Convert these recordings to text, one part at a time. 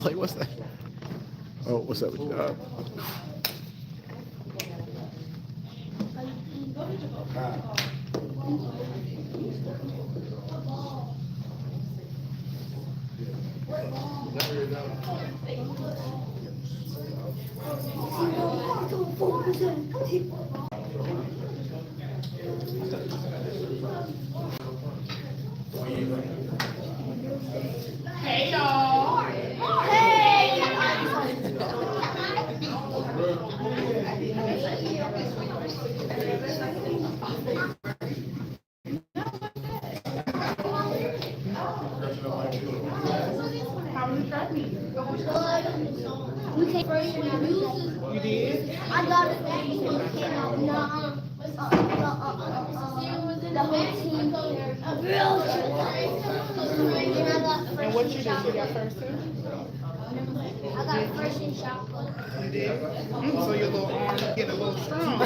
Like, what's that? Oh, what's up with you? Hey y'all. We came first in our uses. You did? I got it when we came out. No, the whole team here. Real shit. And I got And first what in you did? shot You got put. first too? I got first in shot put. You did? So your little arm get a little strong.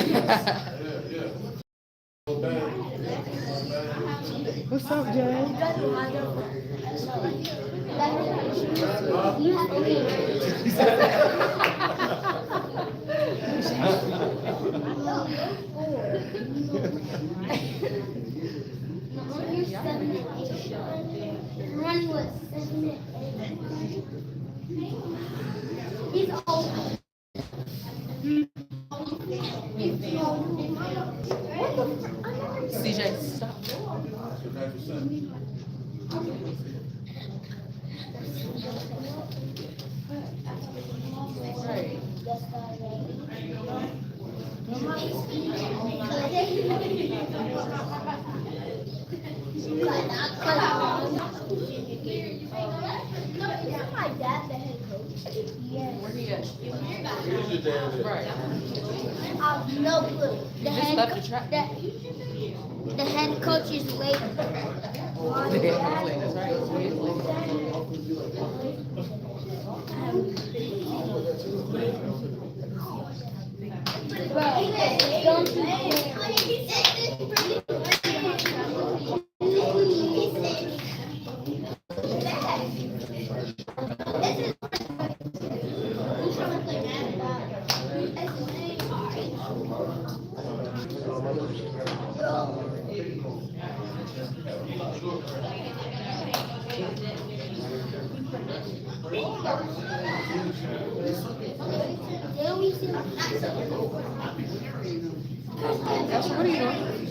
What's up, Jay? Running was 7 and 8. He's old. CJ, stop. Right. Isn't my dad the head coach? Yes. Where he at? Where's your dad at? Right. I have no clue. You just left the track. The head coach is late. The head coach late, that's right. So he's late. That's what are you doing?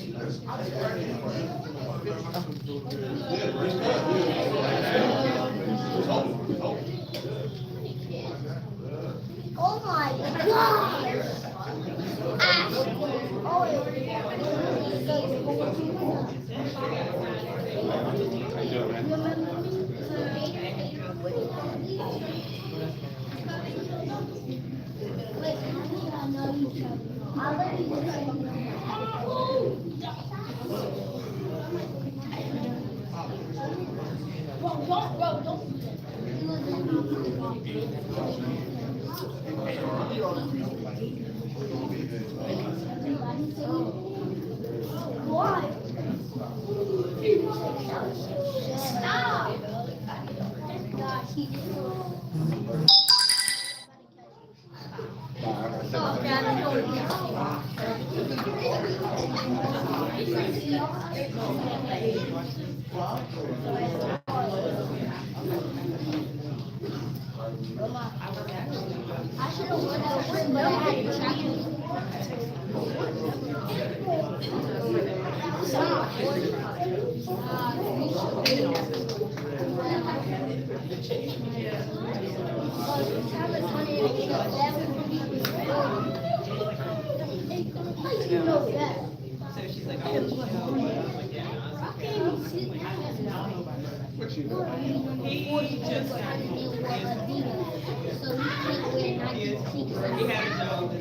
Oh my god! Ash! Oh, I'll let you Why? Stop! Gosh, he I should have won that one, but I had to track it. Stop. You know that. So she's like, He just so he can't wear 90 feet. he had a job.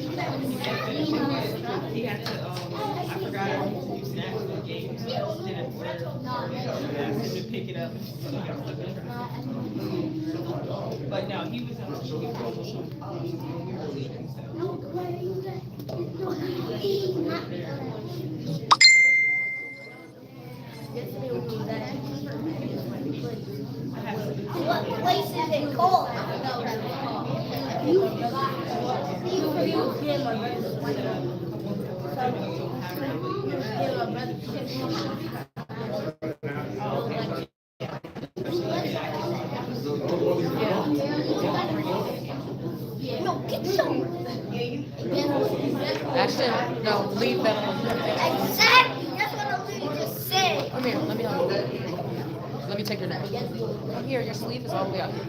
He had to, I forgot to do snacks for the game. Didn't work. I asked him to pick it up. So he got stuck in traffic. But no, he was What place is it called? No, get some. Actually, no, leave that alone. Exactly. That's what I literally just said. Come here, let me help you. Let me take your neck. Come here, your sleeve is all the way out here.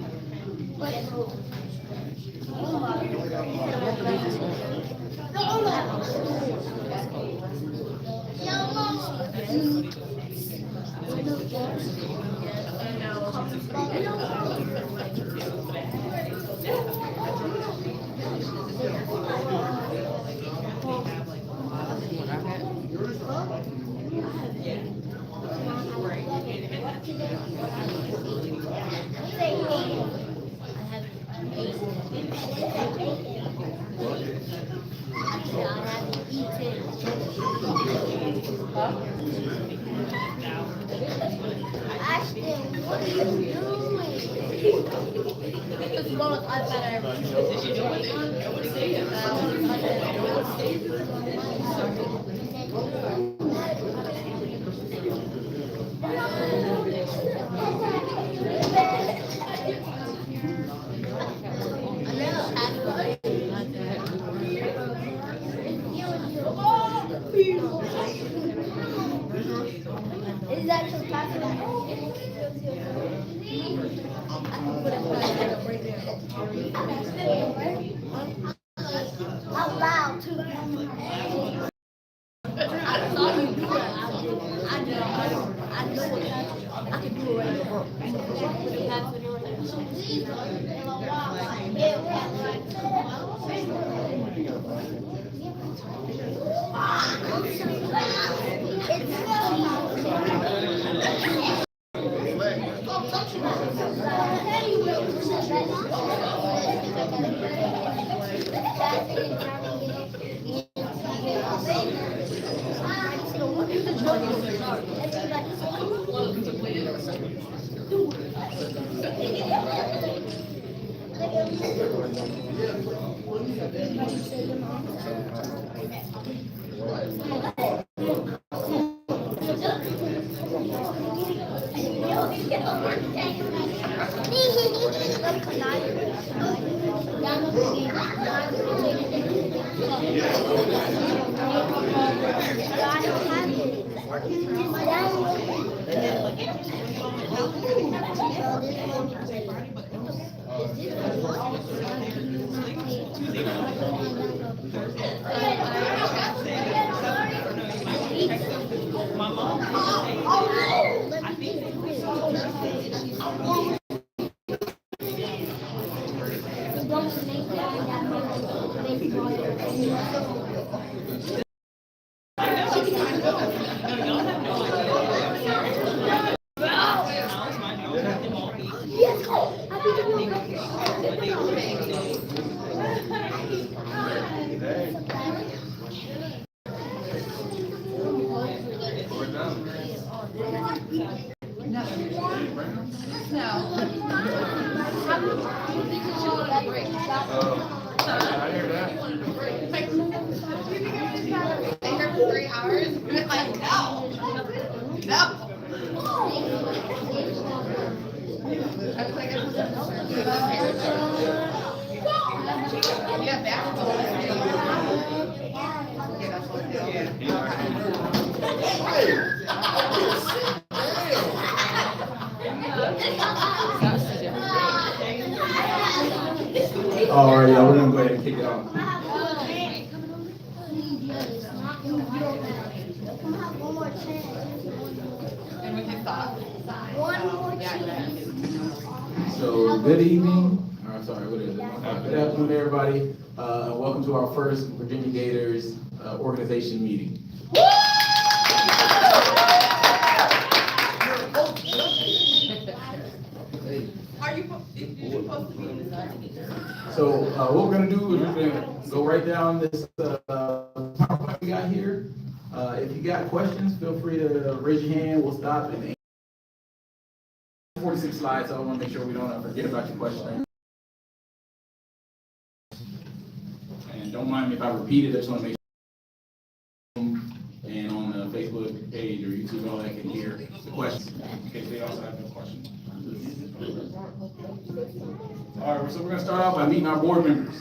Ashton, what are you doing? It's the most iPad I ever Is that your password? I can put it right there. Out loud too. I saw you do it. I know what password. I can do it right in the book. Put the password All right, y'all, we're gonna go ahead and kick it off. And we can stop. One more chance. So, good evening, or sorry, what is it? Good afternoon, everybody. Welcome to our first Virginia Gators organization meeting. So what we're gonna do is we're gonna go right down this PowerPoint we got here. If you got questions, feel free to raise your hand. We'll stop and 46 slides, so I want to make sure we don't forget about your question. don't mind me if I repeat it, I just want to make sure and on the Facebook page or YouTube, all that can hear the questions, in case they also have no questions. All right, so we're gonna start off by meeting our board members.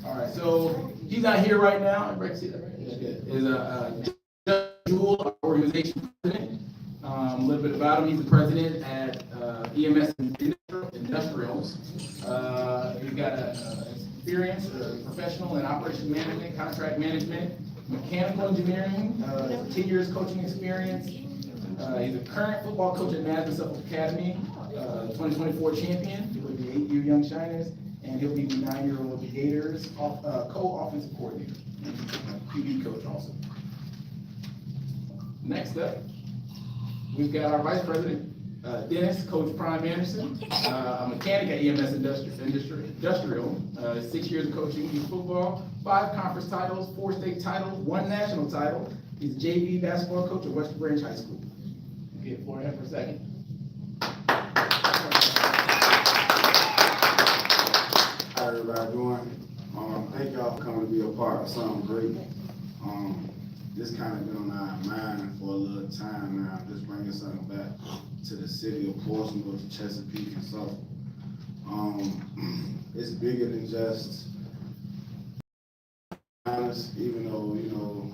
All right, so he's not here right now. Everybody see that, right? Is Jewel, our organization president. A little bit about him. He's the president at EMS Industrials. He's got experience, professional in operation management, contract management, mechanical engineering, 10 years coaching experience. He's a current football coach at Madison Suffolk Academy, 2024 champion with the 8U Young Shiners, and he'll be the 9-year-old with the Gators, co-offensive coordinator, QB coach also. Next up, we've got our vice president, Dennis, Coach Prime Anderson, a mechanic at EMS Industrial, 6 years of coaching youth football, 5 conference titles, 4 state titles, 1 national title. He's JV basketball coach at Western Branch High School. Get it for him for a second. How everybody doing? Thank y'all for coming to be a part of something great. This kind of been on our mind for a little time now, just bringing something back to the city of Portsmouth, to Chesapeake and Suffolk. It's bigger than just honest, even though, you know,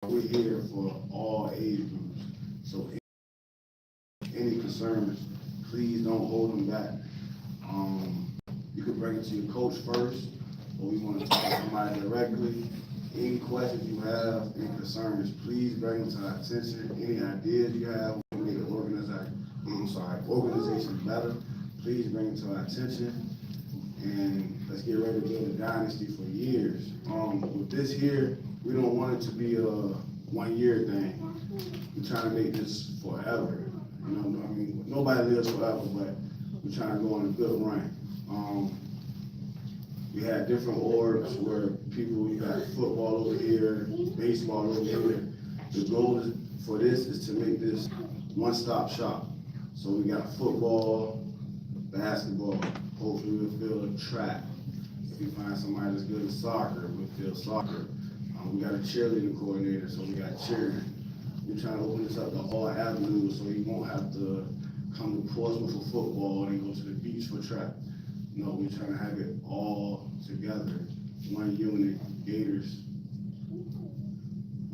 we're here for all age groups. So any concerns, please don't hold them back. You can bring it to your coach first, or we want to talk to somebody directly. Any questions you have, any concerns, please bring them to our attention. Any ideas you have to make the organization better, please bring them to our attention. And let's get ready to build a dynasty for years. With this here, we don't want it to be a 1-year thing. We're trying to make this forever. You know, I mean, nobody lives forever, but we're trying to go on a good run. We had different orgs where people, you got football over here, baseball over here. The goal for this is to make this one-stop shop. So we got football, basketball, hopefully we'll field track. If you find somebody that's good at soccer, we'll field soccer. We got a cheerleading coordinator, so we got cheering. We're trying to open this up to all avenues so you won't have to come to Portsmouth for football and go to the beach for track. No, we're trying to have it all together, one unit, Gators.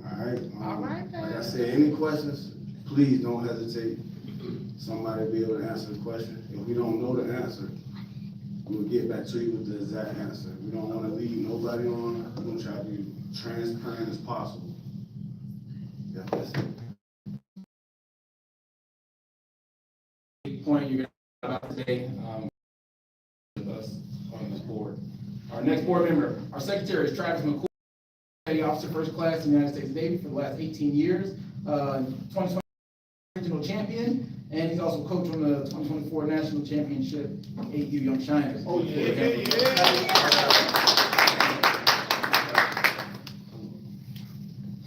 All right. Like I said, any questions, please don't hesitate. Somebody will be able to answer the question. If we don't know the answer, we'll get back to you with the exact answer. We don't want to lead nobody on. We're going to try to be transparent as possible. Yeah, that's it. Big point you're going to talk about today with us on this board. Our next board member, our secretary is Travis McCool, Petty Officer First Class in the United States Navy for the last 18 years, 2020 regional champion, and he's also coach on the 2024 national championship 8U Young Shiners. Oh, yeah.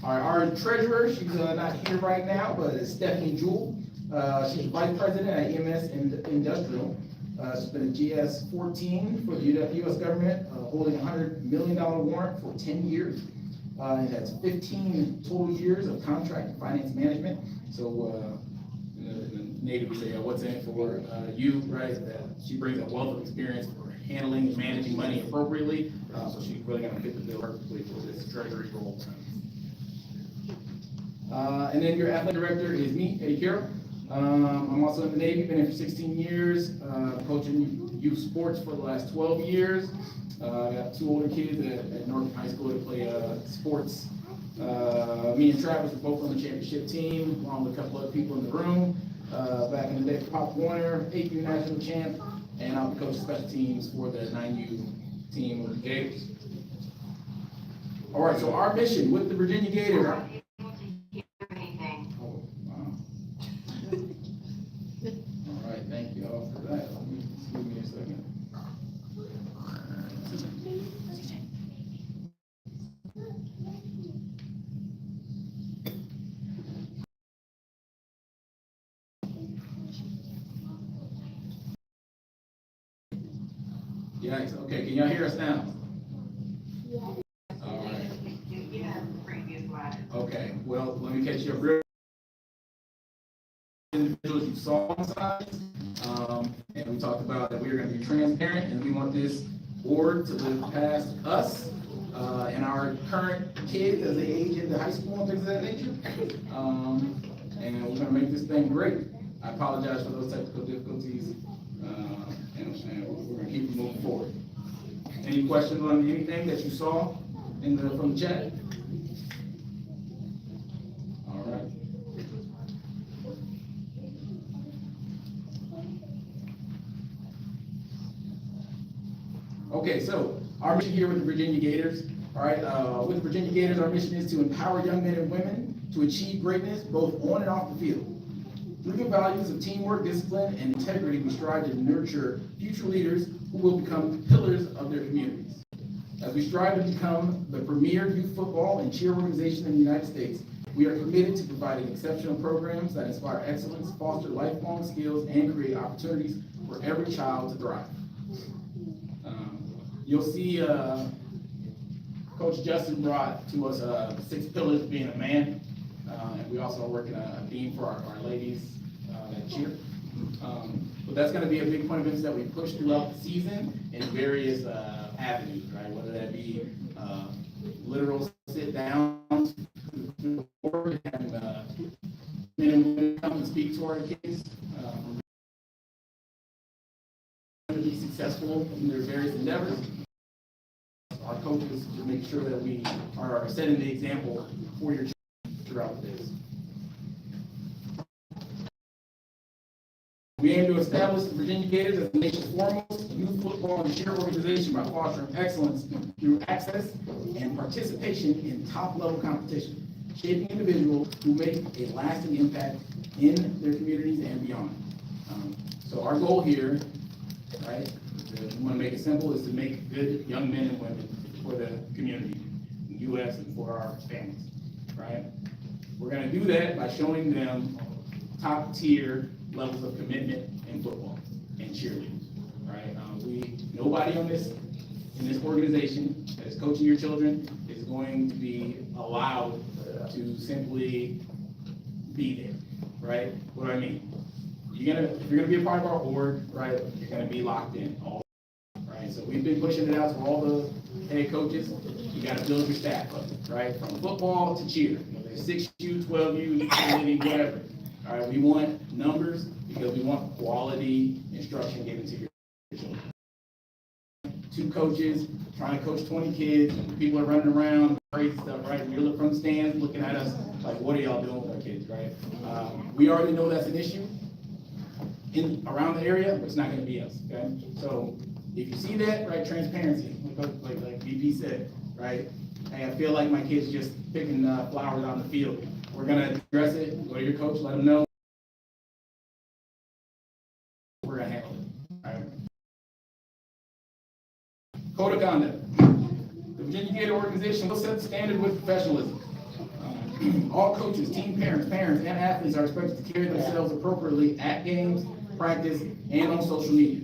All right, our treasurer, she's not here right now, but it's Stephanie Jewell. She's vice president at EMS Industrial. She's been a GS 14 for the U.S. government, holding a $100 million warrant for 10 years. It has 15 total years of contract and finance management. So in the Navy, we say, what's in it for you, right? She brings a wealth of experience for handling and managing money appropriately. So she's really going to fit the bill perfectly for this treasury role. And then your athletic director is me, Eddie Carroll. I'm also in the Navy, been here for 16 years, coaching youth sports for the last 12 years. I got 2 older kids at Northern High School that play sports. Me and Travis are both on the championship team, along with a couple other people in the room. Back in the day for Pop Warner, 8U national champ, and I'll be coaching special teams for the 9U team with the Gators. All right, so our mission with the Virginia Gators. All right, thank you all for that. Excuse me a second. Yikes, okay, can y'all hear us now? All right. Okay, well, let me catch you up real. Individuals you saw on sides, and we talked about that we are going to be transparent, and we want this board to live past us and our current kids as they age into high school and things of that nature. And we're going to make this thing great. I apologize for those technical difficulties, and we're going to keep moving forward. Any questions on anything that you saw from the chat? All right. Okay, so our mission here with the Virginia Gators, all right, with the Virginia Gators, our mission is to empower young men and women to achieve greatness both on and off the field. Through the values of teamwork, discipline, and integrity, we strive to nurture future leaders who will become pillars of their communities. As we strive to become the premier youth football and cheer organization in the United States, we are committed to providing exceptional programs that inspire excellence, foster lifelong skills, and create opportunities for every child to thrive. You'll see Coach Justin brought to us 6 pillars of being a man, and we also are working on a theme for our ladies that cheer. But that's going to be a big point of emphasis that we push throughout the season in various avenues, right? Whether that be literal sit downs, having men and women come and speak to our kids, to be successful in their various endeavors. Our coaches to make sure that we are setting the example for your children throughout this. We aim to establish the Virginia Gators as the nation's foremost youth football and cheer organization by fostering excellence through access and participation in top-level competition, shaping individuals who make a lasting impact in their communities and beyond. So our goal here, right, we want to make it simple, is to make good young men and women for the community, the U.S. and for our families, right? We're going to do that by showing them top-tier levels of commitment in football and cheerleading, right? Nobody in this organization that is coaching your children is going to be allowed to simply be there, right? What do I mean? If you're gonna be a part of our org, right, you're gonna be locked in all, right? So we've been pushing it out to all the head coaches. You gotta build your staff up, right? From football to cheer. There's 6U, 12U, cheerleading, whatever. All right, we want numbers because we want quality instruction given to your children. 2 coaches trying to coach 20 kids, people are running around, crazy stuff, right? And you're looking from the stands, looking at us like, what are y'all doing with our kids, right? We already know that's an issue around the area, but it's not going to be us, okay? So if you see that, right, transparency, like VP said, right? Hey, I feel like my kid's just picking flowers on the field. We're going to address it, go to your coach, let them know. We're going to handle it, all right? Code of conduct. The Virginia Gator organization will set the standard with professionalism. All coaches, team parents, and athletes are expected to carry themselves appropriately at games, practice, and on social media.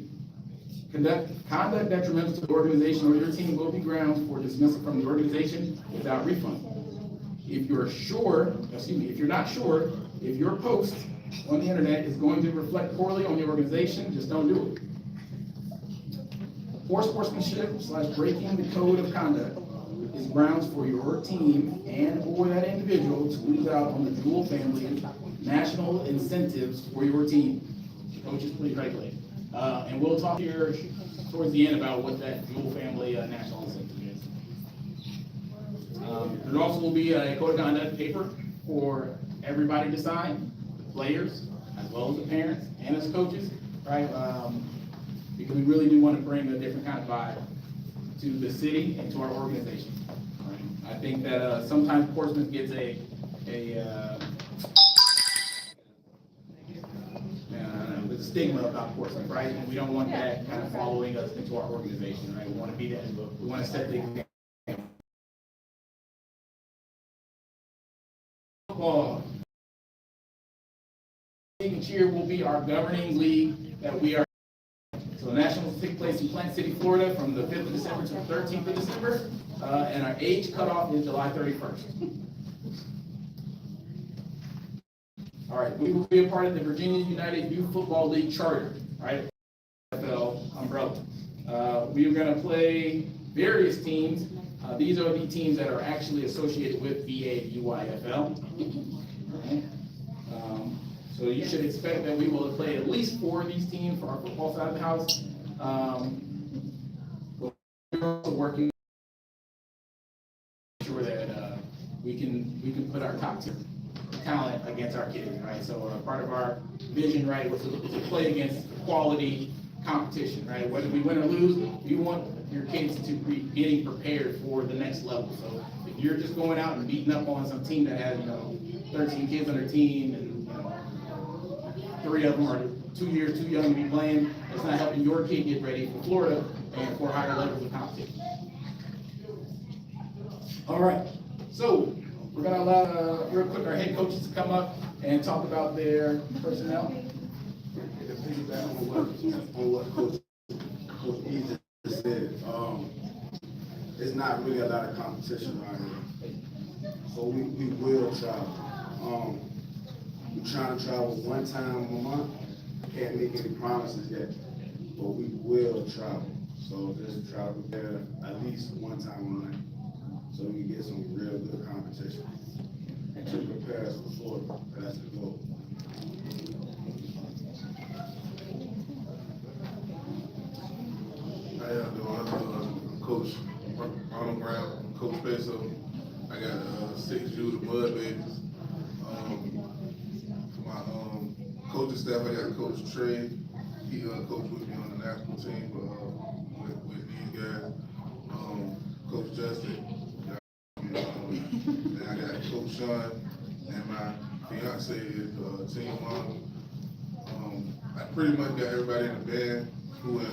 Conduct detrimental to the organization or your team will be grounds for dismissal from the organization without refund. If you're not sure if your post on the internet is going to reflect poorly on the organization, just don't do it. Poor sportsmanship / breaking the code of conduct is grounds for your team and or that individual to lose out on the dual family national incentives for your team. Coaches, please regulate. And we'll talk here towards the end about what that dual family national incentive is. There also will be a code of conduct paper for everybody to sign, the players, as well as the parents and as coaches, right? Because we really do want to bring a different kind of vibe to the city and to our organization. Right? I think that sometimes Portsmouth gets there's a stigma about Portsmouth, right? And we don't want that kind of following us into our organization, right? We want to be that. We want to set the example. Football. League and cheer will be our governing league that we are. So the Nationals will take place in Plant City, Florida from the 5th of December to the 13th of December. And our age cutoff is July 31st. All right, we will be a part of the Virginia United Youth Football League Charter, right? NFL umbrella. We are going to play various teams. These are the teams that are actually associated with VAUYFL. Okay. So you should expect that we will play at least 4 of these teams for our football side of the house. We're also working to ensure that we can put our top tier talent against our kids, right? So part of our vision, right, was to play against quality competition, right? Whether we win or lose, we want your kids to be getting prepared for the next level. So if you're just going out and beating up on some team that has, 13 kids on their team and 3 of them are 2 years too young to be playing, it's not helping your kid get ready for Florida and for higher levels of competition. All right, so we're gonna allow real quick our head coaches to come up and talk about their personnel. On what Coach E just said, it's not really a lot of competition around here. So we will travel. We're trying to travel 1 time a month. Can't make any promises yet, but we will travel. So just travel there at least 1 time a month, so we can get some real good competition and to prepare us for Florida. That's the goal. How y'all doing? I'm Coach Ronald Brown, Coach Peso. I got 6 Judah Mud Babies. For my coaching staff, I got Coach Trey. He coached with me on the national team with these guys. Coach Justin. And I got Coach Sean, and my fiance is team mom. I pretty much got everybody in the band who in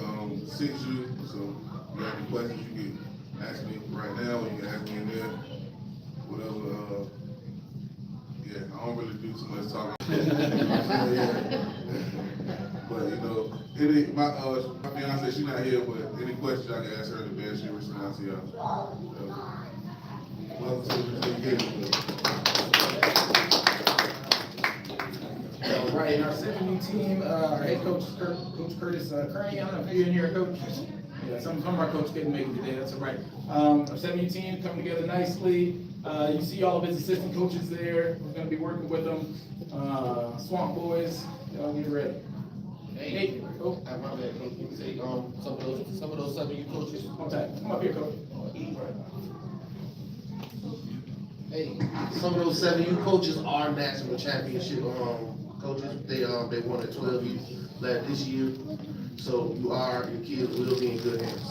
6U, so if you got any questions, you can ask me right now, or you can ask me in there, whatever. Yeah, I don't really do too much talking. But my fiance, she's not here, but any questions I can ask her in the bed, she'll respond to y'all. Welcome to the Gators. All right, and our second team, our head coach, Coach Curtis Kearney. I don't know if you're in here, Coach. Yeah, some of our coaches couldn't make it today, that's all right. Our 7U team coming together nicely. You see all of his assistant coaches there. We're gonna be working with them. Swamp Boys, y'all get ready. Hey, oh, I my bad, Coach. You can say some of those 7U coaches. one time. Come up here, Coach. Hey, some of those 7U coaches are national championship coaches. They won at 12U this year. So your kids will be in good hands.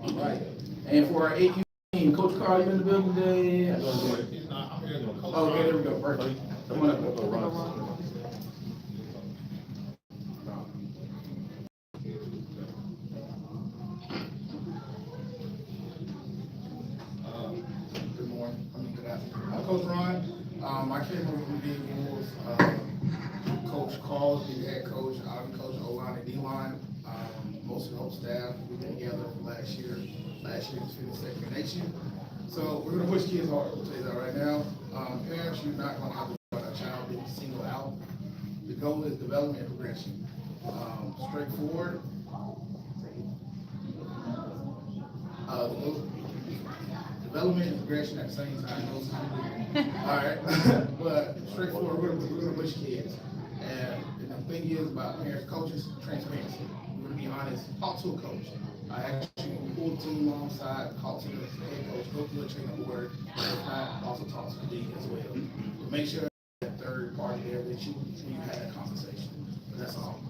All right. And for our 8U team, Coach Carl, you in the building today? Oh, okay, there we go. Perfect. Come on up. Good morning. Good afternoon. I'm Coach Ron. I came over from Big Wolves. Coach Carl, the head coach. I'm Coach O-line and D-line. Most of the whole staff, we've been together for last year. Last year was 52nd nation. So we're gonna push kids hard. We'll tell you that right now. Parents, you're not gonna have to worry about a child being singled out. The goal is development and progression. Straightforward. The goal, development and progression at the same time. All right, but straightforward. We're gonna push kids. And the thing is about parents, coaches, transparency. We're gonna be honest. Talk to a coach. I actually pull the team alongside, talk to the head coach, go through a training order. If not, also talk to the league as well. But make sure that third party there with you when you have that conversation. But that's all.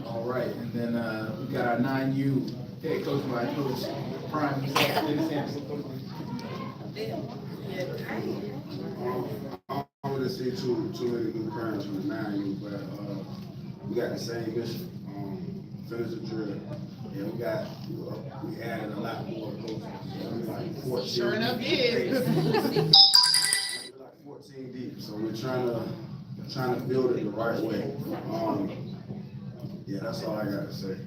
All right, and then we got our 9U head coach by Coach Prime. I don't really see too many new parents from the 9U, but we got the same mission. Finish the drill. Yeah, we added a lot more coaches. So we like 14. Sure enough, is. We're like 14 deep, so we're trying to build it the right way. Yeah, that's all I got to say.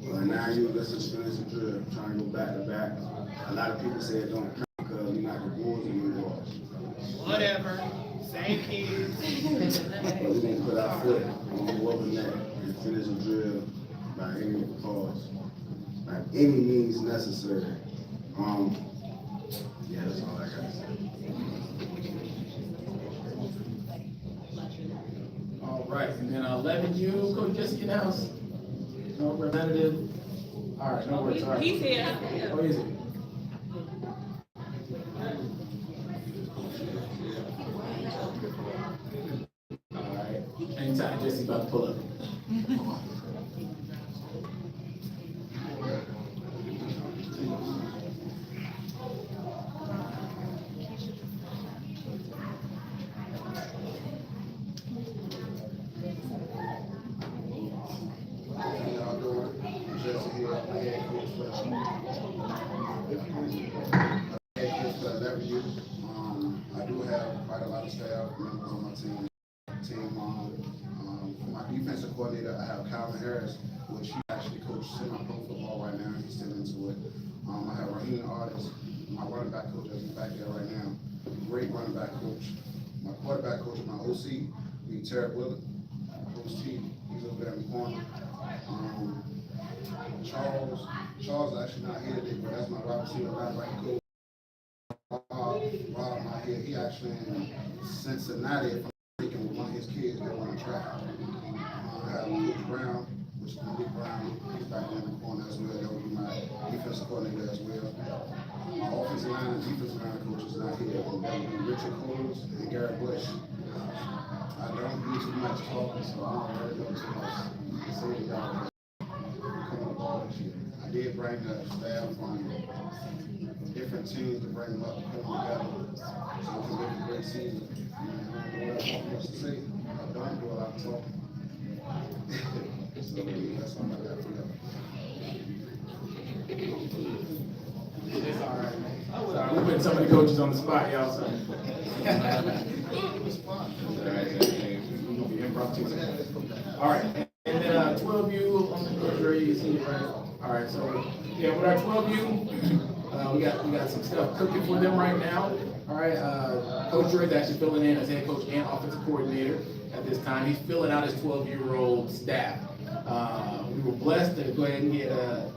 Now you listen to finish the drill, trying to go back to back. A lot of people say it don't count because we're not the Bulls anymore. Whatever, same kids. But we're gonna put our foot on the rubber neck and finish the drill by any cause, by any means necessary. Yeah, that's all I got to say. All right, and then 11U, Coach Jesse in the house. No representative. All right, no worries. All right. He's here. Oh, is it? All right. Anytime Jesse about to pull up. How y'all doing? Jesse here, I'm the head coach for head coach for 11U. I do have quite a lot of staff members on my team. For my defensive coordinator, I have Calvin Harris, which he actually coaches semi-pro football right now. He's still into it. I have Raheem Artist, my running back coach, that's back there right now. Great running back coach. My quarterback coach, my OC, Terry Willett. Coach T, he's over there in the corner. Charles is actually not here today, but that's my wide receiver, right coach. Rob not here. He actually in Cincinnati, if I'm mistaken, with one of his kids that run track. I have Coach Brown, which is Malik Brown. He's back there in the corner as well. That would be my defensive coordinator as well. My offensive line and defensive line coach is not here. That would be Richard Coles and Garrett Bush. I don't do too much talking, so I don't really know too much to say to y'all. Come on the ball this year. I did bring the staff from different teams to bring them up and put them together so we can make a great season. I don't know what else to say. I don't do a lot of talking. So that's all I got for y'all. It's all right, man. Sorry, we're putting so many coaches on the spot, y'all. So. All right, and then 12U on the coach ready, you see it, right? All right, so yeah, with our 12U, we got some stuff cooking for them right now. All right, Coach Dre is actually filling in as head coach and offensive coordinator at this time. He's filling out his 12-year-old staff. We were blessed to go ahead and get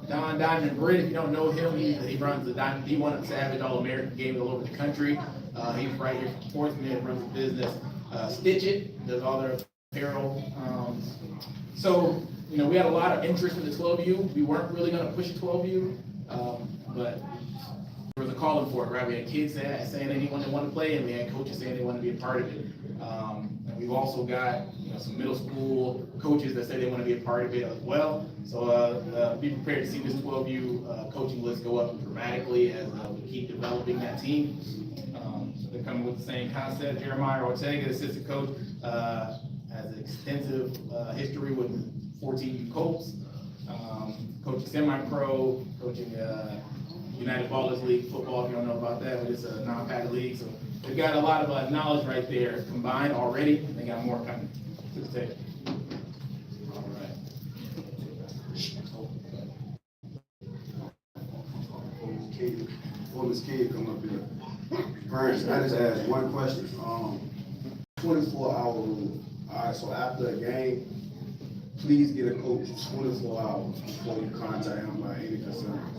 Don Diamond Britt. If you don't know him, he runs the D1 Savage All-American games all over the country. He's right here from Portsmouth, runs the business. Stitch It, does all their apparel. So, you know, we had a lot of interest in the 12U. We weren't really going to push a 12U, but there was a calling for it, right? We had kids saying they didn't want to play, and we had coaches saying they wanted to be a part of it. And we've also got some middle school coaches that say they want to be a part of it as well. So be prepared to see this 12U coaching list go up dramatically as we keep developing that team. They're coming with the same concept. Jeremiah Ortega, assistant coach, has an extensive history with 14U Colts, coaching semi-pro, coaching United Ballers League football, if you don't know about that, but it's a non-padded league. So they've got a lot of knowledge right there combined already. They got more coming to the table. All right. Before this kid come up here, parents, I just asked one question. 24-hour rule. All right, so after a game, please get a coach 24 hours before you contact him about any concerns.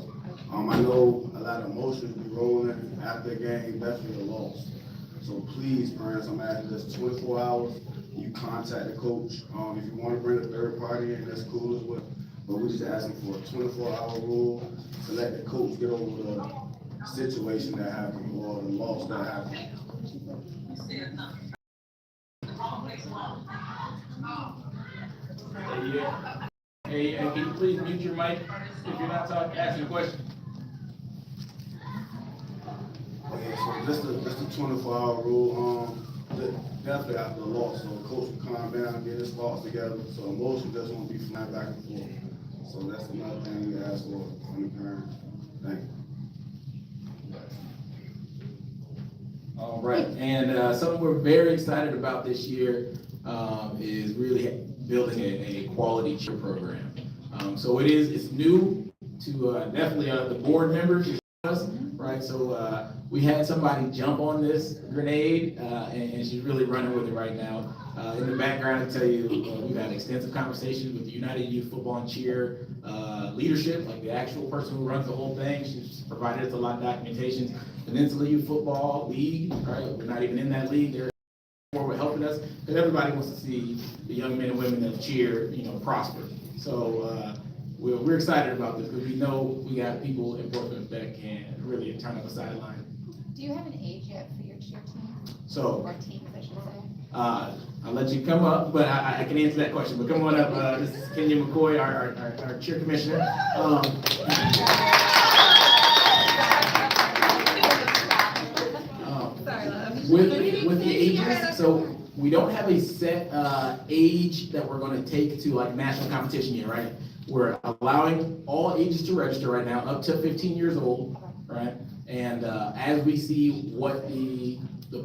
I know a lot of emotions be rolling after a game, definitely a loss. So please, parents, I'm asking this 24 hours, you contact the coach. If you want to bring a third party in, that's cool as well. But we're just asking for a 24-hour rule to let the coach get over the situation that happened or the loss that happened. Hey, can you please mute your mic if you're not asking a question? Yeah, so just the 24-hour rule, definitely after the loss, so the coach will calm down, get his thoughts together, so emotions just won't be flying back and forth. So that's another thing we ask for from the parents. Thank you. All right, and something we're very excited about this year is really building a quality cheer program. So it's new to definitely the board members, us, right? So we had somebody jump on this grenade, and she's really running with it right now. In the background, I tell you, we've had extensive conversations with the United Youth Football and Cheer leadership, like the actual person who runs the whole thing. She's provided us a lot of documentation. Peninsula Youth Football League, right? We're not even in that league. They're helping us because everybody wants to see the young men and women that cheer, prosper. So we're excited about this because we know we got people in Portsmouth that can really turn up a sideline. Do you have an age yet for your cheer team? So, or teams, I should say? I'll let you come up, but I can answer that question. But come on up. This is Kenya McCoy, our cheer commissioner. With the ages, so we don't have a set age that we're going to take to like national competition yet, right? We're allowing all ages to register right now, up to 15 years old, right? And as we see what the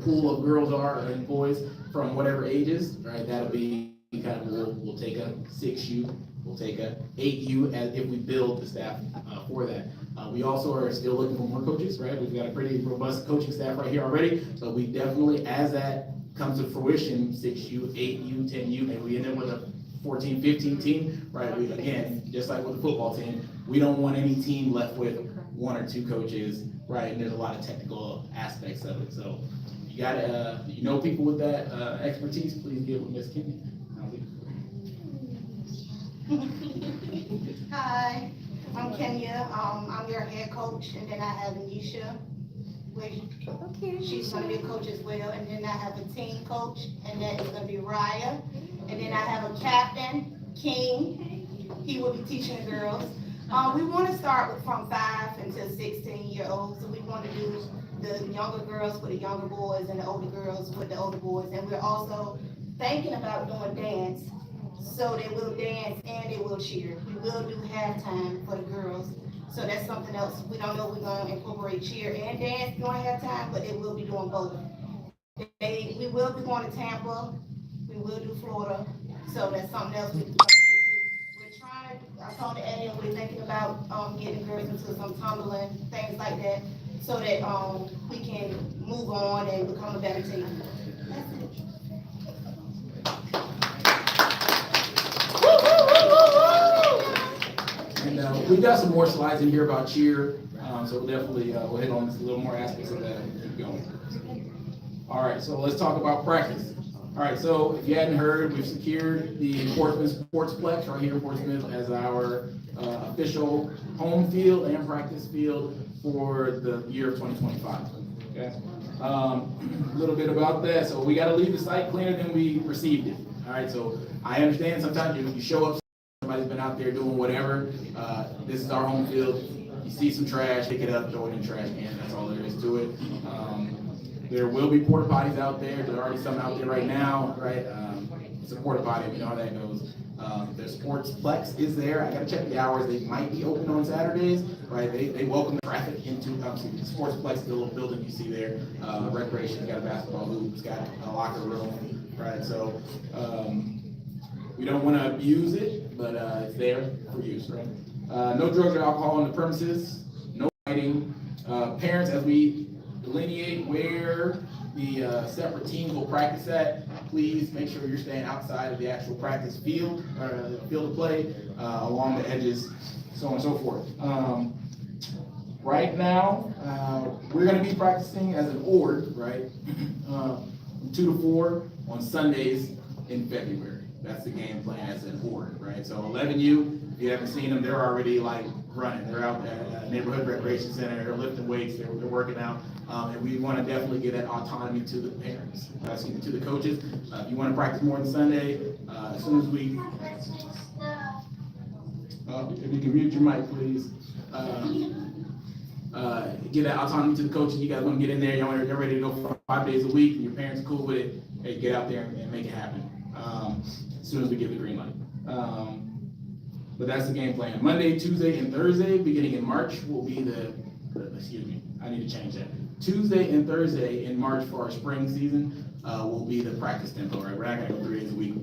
pool of girls are and boys from whatever ages, right? That'll be kind of we'll take a 6U, we'll take a 8U as if we build the staff for that. We also are still looking for more coaches, right? We've got a pretty robust coaching staff right here already, but we definitely, as that comes to fruition, 6U, 8U, 10U, maybe we end up with a 14, 15 team, right? We, again, just like with the football team, we don't want any team left with one or two coaches, right? And there's a lot of technical aspects of it. So you gotta, people with that expertise, please get with Ms. Kenya. Hi, I'm Kenya. I'm your head coach, and then I have Anisha, which she's gonna be a coach as well. And then I have a team coach, and that is gonna be Raya. And then I have a captain, King. He will be teaching the girls. We want to start from 5 until 16-year-olds. So we want to do the younger girls with the younger boys and the older girls with the older boys. And we're also thinking about doing dance. So they will dance and they will cheer. We will do halftime for the girls. So that's something else. We don't know if we're going to incorporate cheer and dance during halftime, but they will be doing both. We will be going to Tampa. We will do Florida. So that's something else we're going to get to. We're trying, I told the Eddie, we're thinking about getting girls into some tumbling, things like that, so that we can move on and become a better team. That's it. And we've got some more slides in here about cheer, so we'll definitely we'll hit on a little more aspects of that and keep going. All right, so let's talk about practice. All right, so if you hadn't heard, we've secured the Portsmouth Sportsplex right here in Portsmouth as our official home field and practice field for the year of 2025. Okay, a little bit about that. So we got to leave the site cleaner than we received it. All right, so I understand sometimes you show up, somebody's been out there doing whatever. This is our home field. You see some trash, pick it up, throw it in the trash can. That's all there is to it. There will be porta potties out there. There are already some out there right now, right? It's a porta potty, we know how that goes. The Sportsplex is there. I gotta check the hours. They might be open on Saturdays, right? They welcome traffic into the Sportsplex, the little building you see there. Recreation, got a basketball hoop, it's got a locker room, right? So we don't want to abuse it, but it's there for use, right? No drugs or alcohol on the premises, no fighting. Parents, as we delineate where the separate teams will practice at, please make sure you're staying outside of the actual practice field, or field of play, along the edges, so on and so forth. Right now, we're going to be practicing as an org, right, from 2 to 4 on Sundays in February. That's the game plan as an org, right? So 11U, if you haven't seen them, they're already like running. They're out at neighborhood recreation center, they're lifting weights, they're working out. And we want to definitely give that autonomy to the parents, to the coaches. If you want to practice more than Sunday, as soon as we, if you can mute your mic, please. Give that autonomy to the coaches. You guys want to get in there, you're ready to go for 5 days a week, and your parents are cool with it. Hey, get out there and make it happen. As soon as we give the green light. But that's the game plan. Monday, Tuesday, and Thursday, beginning in March, will be the excuse me, I need to change that. Tuesday and Thursday in March for our spring season, will be the practice tempo, right? We're not gonna go 3 days a week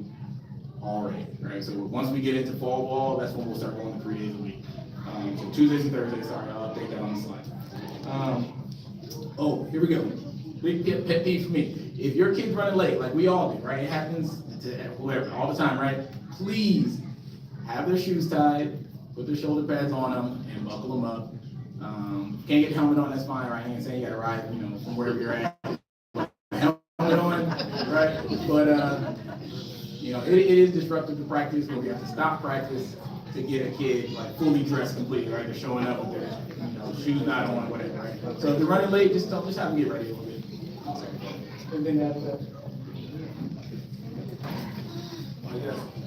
already, right? So once we get into fall ball, that's when we'll start going 3 days a week. So Tuesdays and Thursdays, sorry, I'll update that on the slide. Oh, here we go. Big pet peeve for me. If your kid's running late, like we all do, right? It happens to whoever, all the time, right? Please have their shoes tied, put their shoulder pads on them, and buckle them up. Can't get the helmet on, that's fine, right? I ain't saying you gotta ride, from wherever you're at. Helmet on, right? But, it is disruptive to practice, but we have to stop practice to get a kid like fully dressed completely, right? They're showing up with their, shoes not on, whatever, right? So if they're running late, just have them get ready a little bit. And then after that.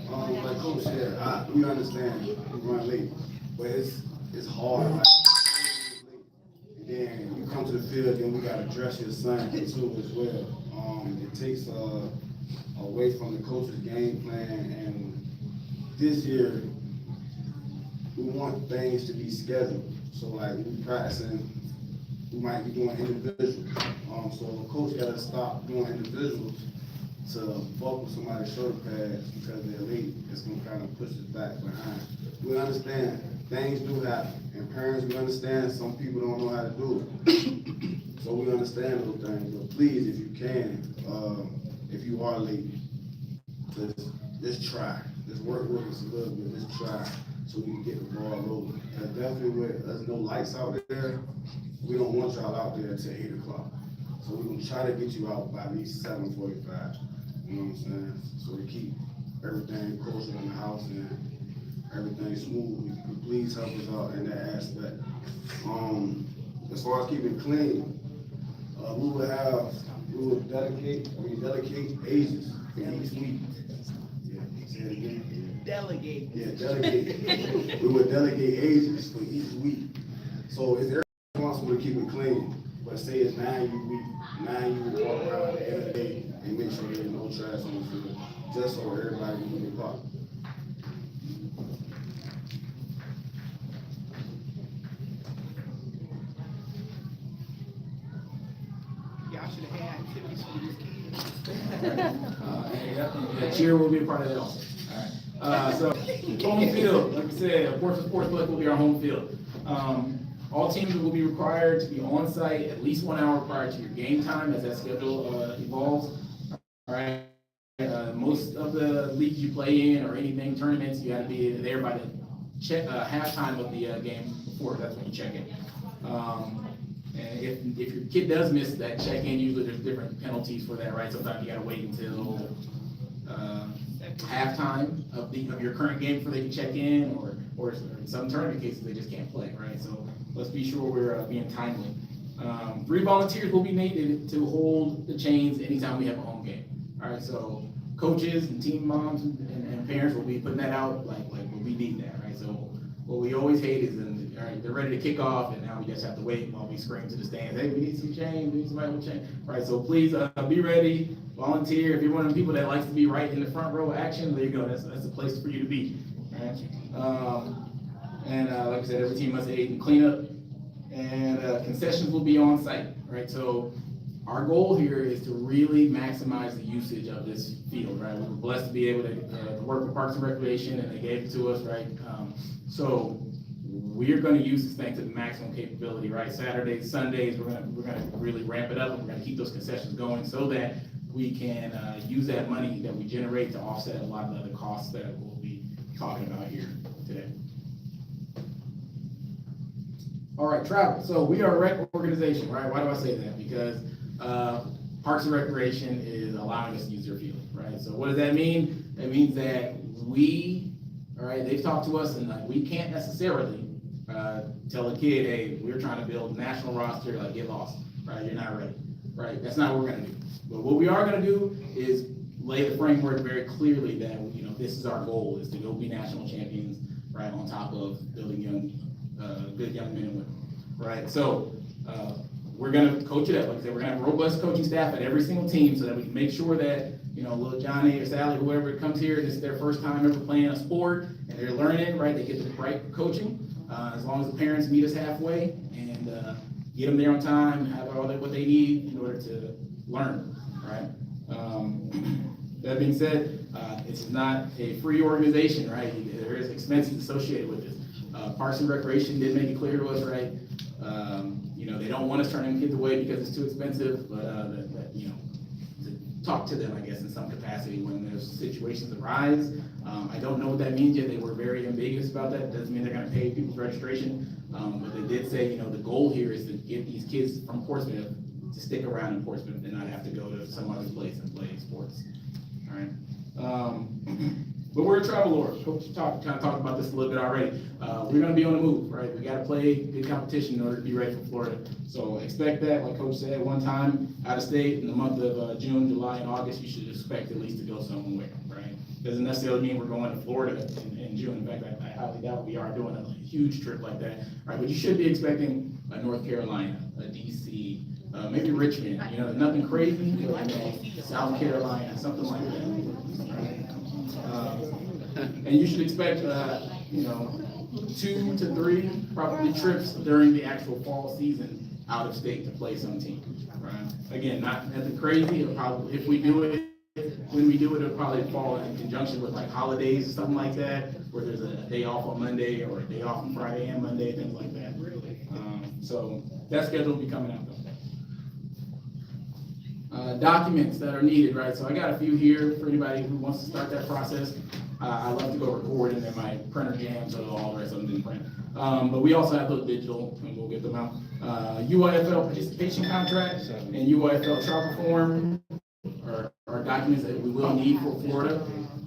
Like Coach said, we understand we run late, but it's hard. Like, and then you come to the field, then we gotta dress your son too as well. It takes away from the coach's game plan, and this year we want things to be scheduled. So like we practicing, we might be doing individual. So the coach gotta stop doing individuals to buckle somebody's shoulder pads because they're late. It's gonna kind of push us back behind. We understand things do happen, and parents, we understand some people don't know how to do it. So we understand those things, but please, if you can, if you are late, just try. Just work with us a little bit, just try so we can get the ball rolling. And definitely with there's no lights out there, we don't want y'all out there until 8 o'clock. So we're gonna try to get you out by at least 7:45. You know what I'm saying? So we keep everything kosher in the house and everything smooth. Please help us out in that aspect. As far as keeping clean, we will dedicate ages for each week. Yeah, say it again. Delegate. Yeah, delegate. We would delegate ages for each week. So it's everybody's responsible to keep it clean. But say it's 9 week, 9 you walk around at the end of the day and make sure there's no trash on the field, just so everybody can do their part. Y'all should have had activities for these kids. The cheer will be a part of that also. All right. So home field, like we said, Portsmouth Sportsplex will be our home field. All teams will be required to be on site at least 1 hour prior to your game time as that schedule evolves. All right. Most of the leagues you play in or anything, tournaments, you got to be there by the halftime of the game before. That's when you check in. And if your kid does miss that check-in, usually there's different penalties for that, right? Sometimes you got to wait until halftime of your current game before they can check in, or in some tournament cases they just can't play, right? So let's be sure we're being timely. 3 volunteers will be needed to hold the chains anytime we have a home game. All right, so coaches and team moms and parents will be putting that out like we need that, right? So what we always hate is all right, they're ready to kick off, and now we just have to wait while we scream to the stands. Hey, we need some change. We need somebody with change. Right. So please be ready, volunteer. If you're one of the people that likes to be right in the front row of action, there you go. That's the place for you to be. Right. Like I said, every team must aid in cleanup, and concessions will be on site. Right. So our goal here is to really maximize the usage of this field. Right. We were blessed to be able to work with Parks and Recreation, and they gave it to us. Right. So we're going to use this thing to the maximum capability, right? Saturdays, Sundays, we're going to really ramp it up, and we're going to keep those concessions going so that we can use that money that we generate to offset a lot of the other costs that we'll be talking about here today. All right, travel. So we are a rec organization, right? Why do I say that? Because Parks and Recreation is allowing us to use their field, right? So what does that mean? That means that all right, they've talked to us, and we can't necessarily tell a kid, hey, we're trying to build a national roster, get lost, right? You're not ready, right? That's not what we're gonna do. But what we are gonna do is lay the framework very clearly that, this is our goal, is to go be national champions, right? On top of building good young men and women, right? So we're gonna coach it up. Like I said, we're gonna have a robust coaching staff at every single team so that we can make sure that, little Johnny or Sally, whoever comes here, this is their first time ever playing a sport, and they're learning, right? They get the right coaching. as long as the parents meet us halfway and get them there on time, have all what they need in order to learn, right? That being said, it's not a free organization, right? There is expenses associated with this. Parks and Recreation did make it clear to us, right? They don't want us turning kids away because it's too expensive, but to talk to them, I guess, in some capacity when those situations arise. I don't know what that means yet. They were very ambiguous about that. It doesn't mean they're gonna pay people's registration. But they did say, the goal here is to get these kids from Portsmouth to stick around in Portsmouth and not have to go to some other place and play sports. All right. But we're a travel lord. Coach kind of talked about this a little bit already. We're going to be on the move, right? We got to play good competition in order to be ready for Florida. So expect that, like Coach said, one time out of state in the month of June, July, and August, you should expect at least to go somewhere, right? Doesn't necessarily mean we're going to Florida in June. In fact, I highly doubt we are doing a huge trip like that, right? But you should be expecting a North Carolina, a DC, maybe Richmond. Nothing crazy, but, South Carolina, something like that. Right? And you should expect, 2 to 3 probably trips during the actual fall season out of state to play some team. Right? Again, nothing crazy. It'll probably, if we do it, when we do it, it'll probably fall in conjunction with like holidays or something like that, where there's a day off on Monday or a day off on Friday and Monday, things like that. So that schedule will be coming out though. Documents that are needed, right? So I got a few here for anybody who wants to start that process. I love to go record and then my printer jams, so all the rest of them didn't print. But we also have those digital, and we'll get them out. UIFL participation contract and UIFL travel form are documents that we will need for Florida.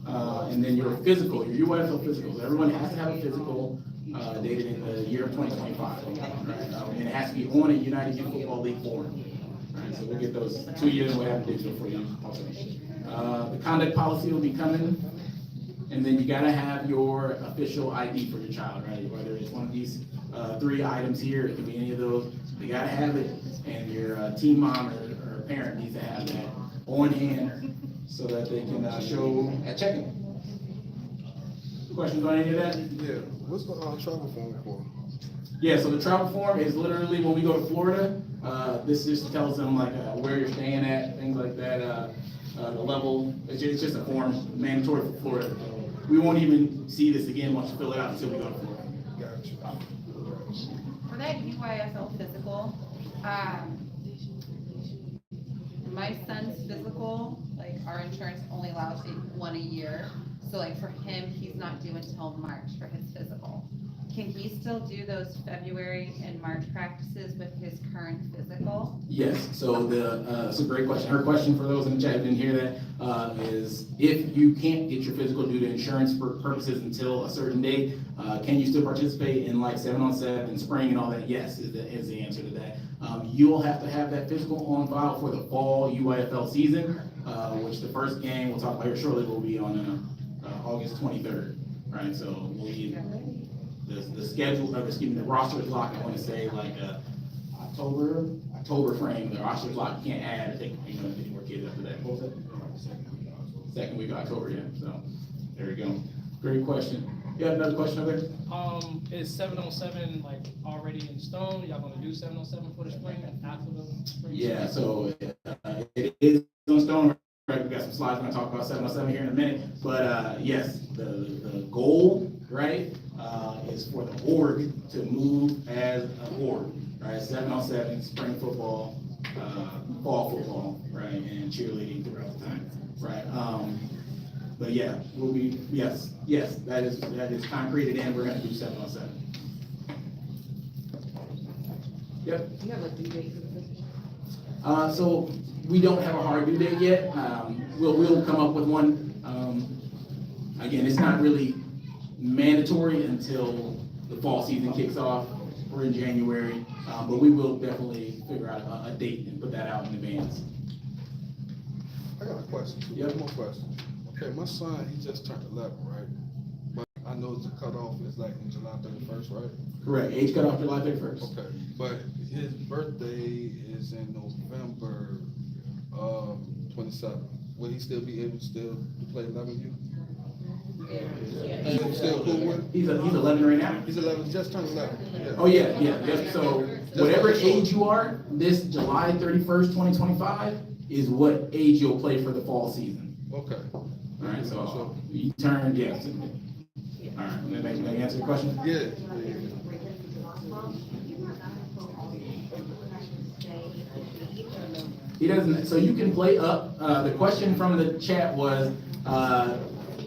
And then your physical, your UIFL physicals. Everyone has to have a physical dated in the year of 2025. Right? And it has to be on a United Youth Football League form. Right, so we'll get those to you and we'll have digital for you also. The conduct policy will be coming, and then you gotta have your official ID for your child, right? Whether it's one of these 3 items here, it could be any of those, you gotta have it, and your team mom or parent needs to have that on hand so that they can show at check-in. Questions on any of that? Yeah, what's the travel form for? Yeah, so the travel form is literally when we go to Florida, this just tells them like where you're staying at, things like that, the level. It's just a form, mandatory for Florida. We won't even see this again once you fill it out until we go to Florida. Gotcha. For that UIFL physical, my son's physical, like our insurance only allows one a year. So like for him, he's not due until March for his physical. Can he still do those February and March practices with his current physical? Yes, so it's a great question. Her question for those in the chat who didn't hear that is if you can't get your physical due to insurance purposes until a certain date, can you still participate in like 7-on-7 and spring and all that? Yes, is the answer to that. You'll have to have that physical on file for the fall UIFL season, which the first game we'll talk about here shortly will be on August 23rd, right? So the schedule, the roster is locked. I want to say like October frame. The roster is locked. You can't add, I think, any more kids after that. What was that? Second week of October, yeah. So there we go. Great question. You have another question over there? Is 7-on-7 like already in stone? Y'all gonna do 7-on-7 for the spring after the spring? Yeah, so it is on stone. Right, we got some slides. We're gonna talk about 7-on-7 here in a minute. But yes, the goal, right, is for the org to move as an org, right? 7-on-7, spring football, fall football, right, and cheerleading throughout the time, right? But yeah, we'll be yes, that is concreted in. We're gonna do 7-on-7. Yep. Do you have a due date for the physical? So we don't have a hard due date yet. We'll come up with one. Again, it's not really mandatory until the fall season kicks off. We're in January, but we will definitely figure out a date and put that out in advance. I got a question. Yep. One more question. Okay, my son, he just turned 11, right? But I know the cutoff is like in July 31st, right? Correct. Age cutoff July 31st. Okay, but his birthday is in November 27th. Will he still be able to play 11U? And you still cool with it? He's 11 right now. He's 11, just turned 11. Yeah. Oh, yeah. So whatever age you are, this July 31st, 2025 is what age you'll play for the fall season. Okay. All right, so you turned, yeah. All right, let me answer your question. Yeah. He doesn't, so you can play up. The question from the chat was,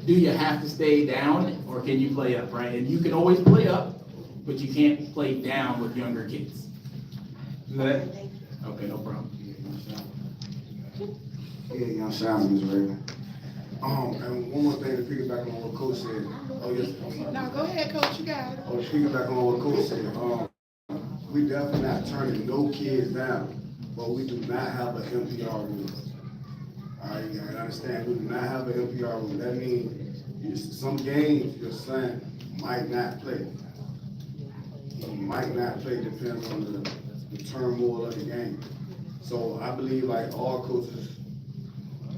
do you have to stay down or can you play up, right? And you can always play up, but you can't play down with younger kids. Is that it? Okay, no problem. Yeah, young Simon is ready. And one more thing to piggyback on what Coach said. Oh, yes. No, go ahead, Coach, you got it. Oh, to piggyback on what Coach said. We definitely not turning no kids down, but we do not have an MPR rule. All right, you gotta understand, we do not have an MPR rule. That means some games your son might not play. He might not play, depends on the turmoil of the game. So I believe like all coaches,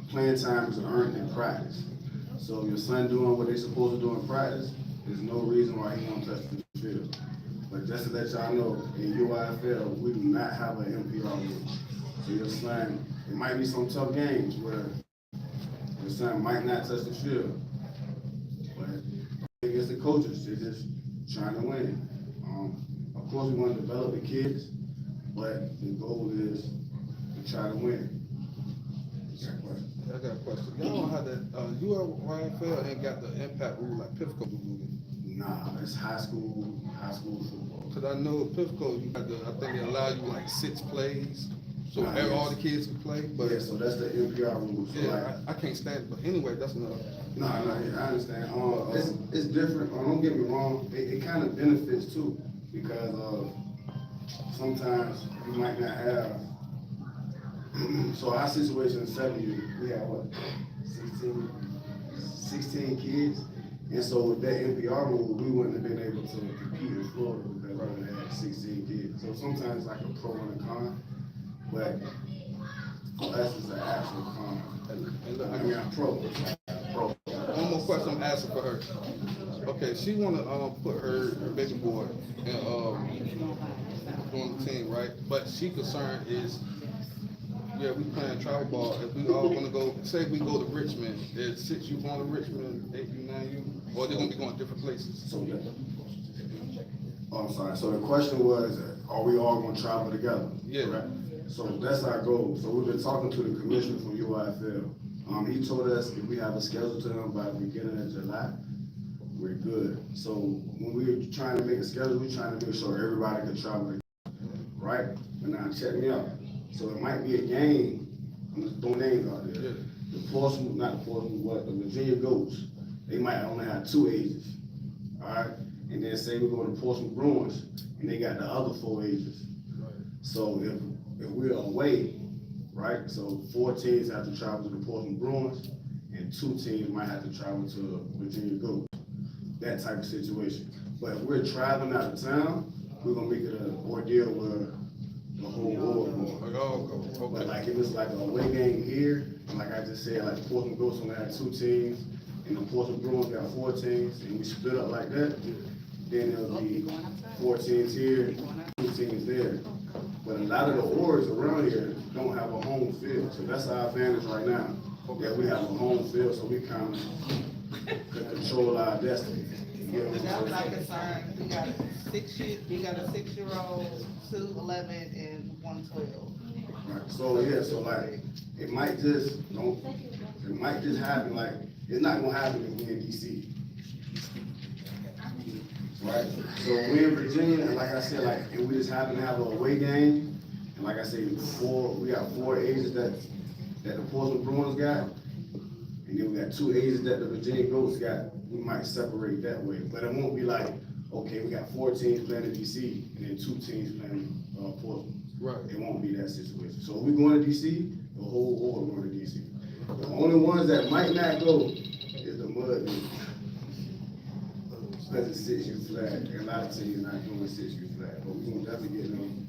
playing time is earned in practice. So if your son doing what they're supposed to do in practice, there's no reason why he won't touch the field. But just to let y'all know, in UIFL, we do not have an MPR rule. So your son, it might be some tough games where your son might not touch the field. But I think it's the coaches, they're just trying to win. Of course, we want to develop the kids, but the goal is to try to win. I got a question. Y'all don't have that, UIFL ain't got the impact rule like PIFCO do. Nah, it's high school football. Cause I know PIFCO, you got I think they allow you like 6 plays, so all the kids can play, but. Yeah, so that's the MPR rule. So yeah, I can't stand it, but anyway, that's enough. No, yeah, I understand. It's different. Don't get me wrong. It kind of benefits too, because sometimes you might not have. So our situation in 7U, we have what, 16 kids, and so with that MPR rule, we wouldn't have been able to compete in Florida because we only had 16 kids. So sometimes it's like a pro and a con, but for us it's an actual con. I mean, a pro. One more question I'm asking for her. Okay, she wanna put her baby boy in on the team, right? But she concerned is, yeah, we playing travel ball. If we all wanna go, say we go to Richmond, there's 6U going to Richmond, 8U, 9U, or they're gonna be going different places. So, I'm sorry. So the question was, are we all gonna travel together? Yeah. Right? So that's our goal. So we've been talking to the commissioner from UIFL. He told us if we have a schedule to him by the beginning of July, we're good. So when we were trying to make a schedule, we're trying to make sure everybody can travel together, right? And now check me out. So it might be a game, I'm just throwing names out there. Yeah. The Virginia Goats, they might only have 2 ages, all right? And then say we go to Portsmouth Bruins, and they got the other 4 ages. Right. So if we're away, right, so 4 teams have to travel to the Portsmouth Bruins, and 2 teams might have to travel to Virginia Goats, that type of situation. But if we're traveling out of town, we're gonna make it an ordeal where the whole world going. Okay. But like if it's like a away game here, and like I just said, like the Portsmouth Goats only had 2 teams, and the Portsmouth Bruins got 4 teams, and we split up like that, then it'll be 4 teams here, 2 teams there. But a lot of the orgs around here don't have a home field, so that's our advantage right now, that we have a home field, so we kind of can control our destiny. You know what I'm That was saying? my concern. We got a 6-year-old, 2, 11, and 1, 12. Right. So yeah, so like it might just happen. Like it's not gonna happen if we in DC, right? So we in Virginia, and like I said, like if we just happen to have an away game, and like I said, we got 4 ages that the Portsmouth Bruins got, and then we got 2 ages that the Virginia Goats got. We might separate that way, but it won't be like, okay, we got 4 teams playing in DC and then 2 teams playing Portsmouth. Right. It won't be that situation. So if we going to DC, the whole world going to DC. The only ones that might not go is the Mud League. Because it's 6U flag. And a lot of teams not doing 6U flag, but we're gonna definitely get them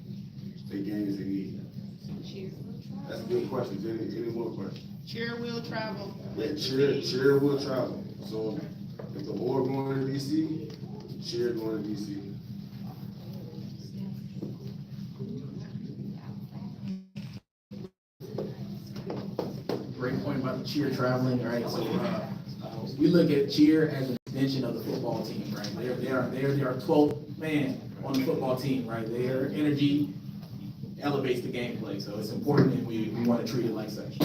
the games they need. That's a good question. Any more questions? Cheer will travel. Yeah, cheer will travel. So If the board going to DC, cheer going to DC. Great point about the cheer traveling, right? So, we look at cheer as an extension of the football team, right? They are 12th man on the football team, right? Their energy elevates the gameplay, so it's important and we want to treat it like such.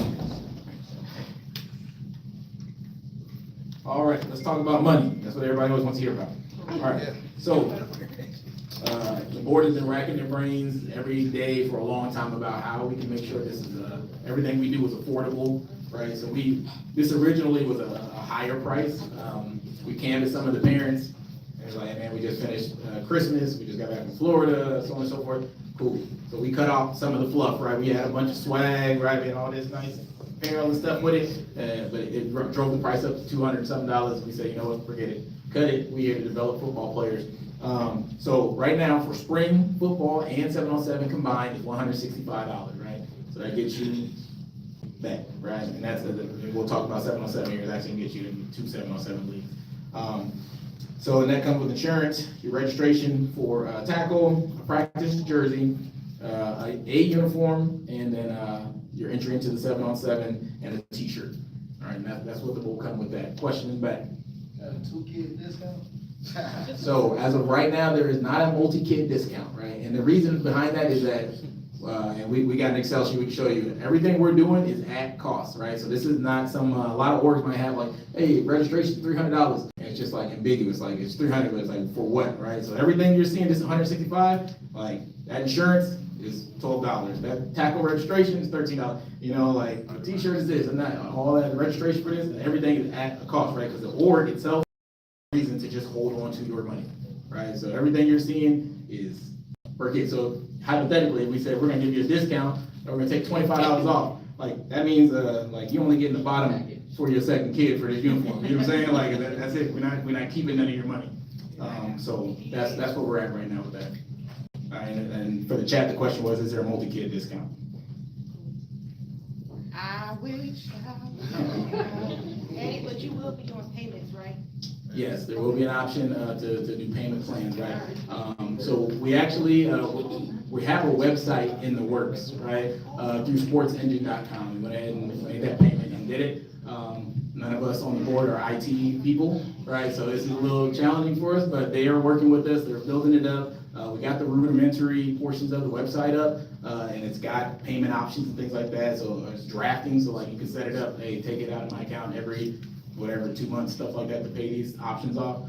All right, let's talk about money. That's what everybody always wants to hear about. All right, so the board has been racking their brains every day for a long time about how we can make sure this is everything we do is affordable, right? So this originally was a higher price. We canvassed some of the parents, and it's like, hey, man, we just finished Christmas, we just got back from Florida, so on and so forth. Cool. So we cut off some of the fluff, right? We had a bunch of swag, right? We had all this nice apparel and stuff with it, but it drove the price up to $200 something. We said, you know what, forget it, cut it. We here to develop football players. So right now for spring football and 7-on-7 combined is $165, right? So that gets you that, right? And that's we'll talk about 7-on-7 here. That's gonna get you into 2 7-on-7 leagues. So and that comes with insurance, your registration for tackle, a practice jersey, a uniform, and then your entry into the 7-on-7 and a t-shirt. All right, and that's what will come with that. Question is back. 2-kid discount? So as of right now, there is not a multi-kid discount, right? And the reason behind that is that, and we got an Excel sheet we can show you, everything we're doing is at cost, right? So this is not some, a lot of orgs might have like, hey, registration $300. And it's just like ambiguous, like it's 300, but it's like for what, right? So everything you're seeing, this 165, like that insurance is $12. That tackle registration is $13. You know, like a t-shirt is this and that, all that registration for this, and everything is at a cost, right? Because the org itself reason to just hold on to your money, right? So everything you're seeing is per kid. So hypothetically, if we said we're gonna give you a discount, or we're gonna take $25 off, like that means like you only get in the bottom for your second kid for this uniform. You know what I'm saying? Like that's it. We're not keeping none of your money. So that's where we're at right now with that. And for the chat, the question was, is there a multi-kid discount? I wish. Hey, but you will be doing payments, right? Yes, there will be an option to do payment plans, right? So we actually, we have a website in the works, right? Through sportsengine.com. We went ahead and made that payment and did it. None of us on the board are IT people, right? So this is a little challenging for us, but they are working with us. They're building it up. We got the rudimentary portions of the website up, and it's got payment options and things like that. So it's drafting, so like you can set it up, hey, take it out of my account every whatever 2 months, stuff like that to pay these options off.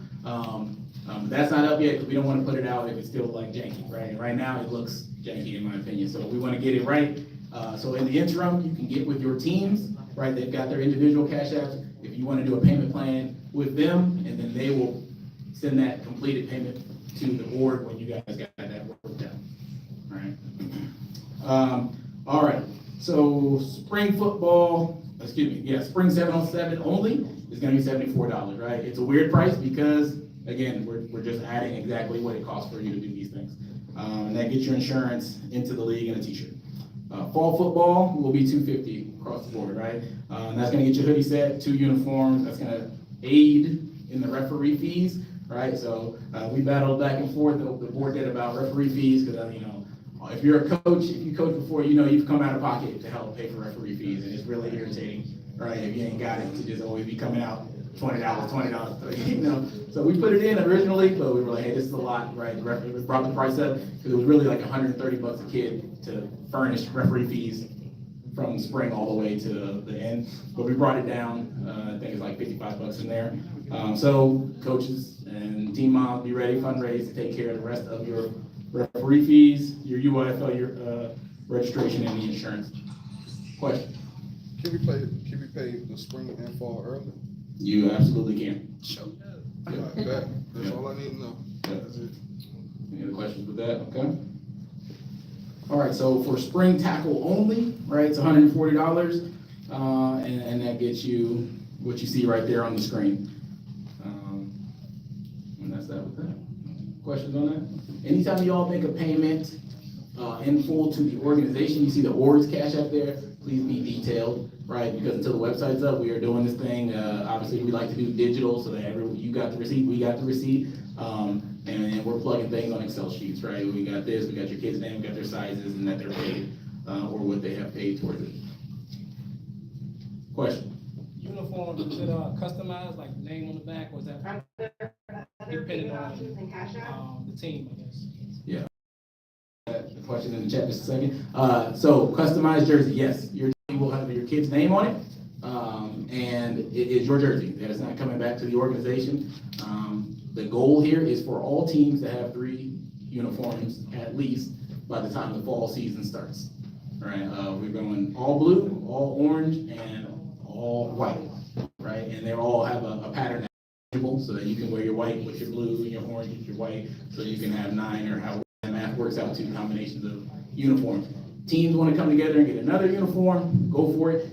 That's not up yet because we don't want to put it out if it's still like janky, right? And right now it looks janky in my opinion, so we want to get it right. So in the interim, you can get with your teams, right? They've got their individual cash apps. If you want to do a payment plan with them, and then they will send that completed payment to the board when you guys got that worked out. All right, so spring football, spring 7-on-7 only is gonna be $74, right? It's a weird price because, again, we're just adding exactly what it costs for you to do these things. And that gets your insurance into the league and a t-shirt. Fall football will be $250 across the board, right? And that's gonna get your hoodie set, 2 uniforms, that's gonna aid in the referee fees, right? So we battled back and forth, the board did about referee fees, because if you're a coach, if you coach before, you've come out of pocket to help pay for referee fees, and it's really irritating, right? If you ain't got it, to just always be coming out $20, So we put it in originally, but we were like, hey, this is a lot, right? We brought the price up because it was really like $130 a kid to furnish referee fees from spring all the way to the end. But we brought it down. I think it's like $55 in there. So coaches and team moms, be ready, fundraise to take care of the rest of your referee fees, your UIFL, your registration, and the insurance. Question? Can we pay the spring and fall early? You absolutely can. Sure. That's all I need to know. That's it. Any other questions with that? Okay. All right, so for spring tackle only, right, it's $140, and that gets you what you see right there on the screen. And that's that with that. Questions on that? Anytime you all make a payment in full to the organization. You see the orgs cash up there, please be detailed, right? Because until the website's up, we are doing this thing. Obviously, we like to do digital so that you got the receipt, we got the receipt. And we're plugging things on Excel sheets, right? We got this, we got your kid's name, we got their sizes and that they're paid, or what they have paid towards it. Question? Uniform, is it customized, like name on the back, or is that depending on the team, I guess? Yeah. The question in the chat just a second. So customized jersey, yes, your team will have your kid's name on it, and it is your jersey. That is not coming back to the organization. The goal here is for all teams to have 3 uniforms at least by the time the fall season starts. All right, we're going all blue, all orange, and all white, right? And they all have a pattern so that you can wear your white with your blue and your orange with your white, so you can have 9 or how that math works out to combinations of uniforms. Teams want to come together and get another uniform, go for it.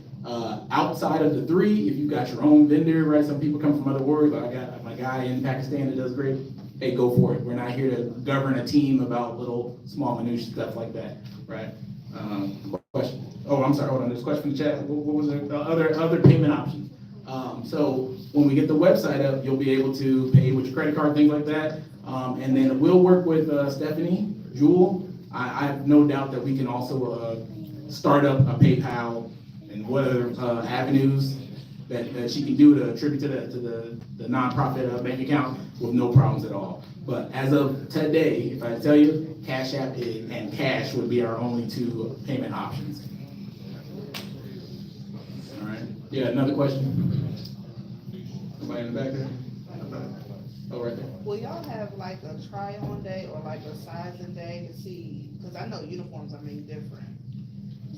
Outside of the 3, if you've got your own vendor, right? Some people come from other worlds, but I got my guy in Pakistan that does great. Hey, go for it. We're not here to govern a team about little small minutiae stuff like that, right? Question. Oh, I'm sorry. Hold on. There's a question in the chat. What was the other payment options? So when we get the website up, you'll be able to pay with your credit card, things like that. And then we'll work with Stephanie, Jewel. I have no doubt that we can also start up a PayPal and what other avenues that she can do to attribute to the nonprofit bank account with no problems at all. But as of today, if I tell you, Cash App and cash would be our only 2 payment options. All right. Yeah, another question? Somebody in the back there? Oh, right there. Will y'all have like a try-on day or like a sizing day to see, because I know uniforms are made different.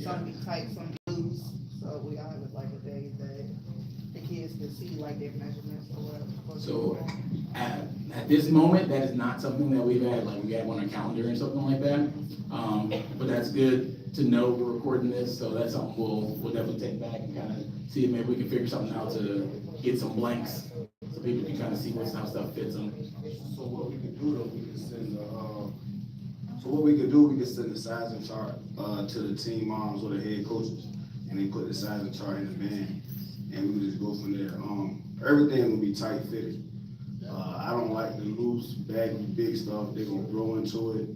Some be tight, some be loose, so we all have like a day that the kids can see like their measurements or whatever. So at this moment, that is not something that we've had, like we have on our calendar or something like that. But that's good to know we're recording this, so that's something we'll definitely take back and kind of see if maybe we can figure something out to get some blanks so people can kind of see how stuff fits them. So what we could do though, we could send we could send the sizing chart to the team moms or the head coaches, and they put the sizing chart in the van, and we just go from there. Everything will be tight fitted. I don't like the loose, baggy, big stuff. They're gonna grow into it.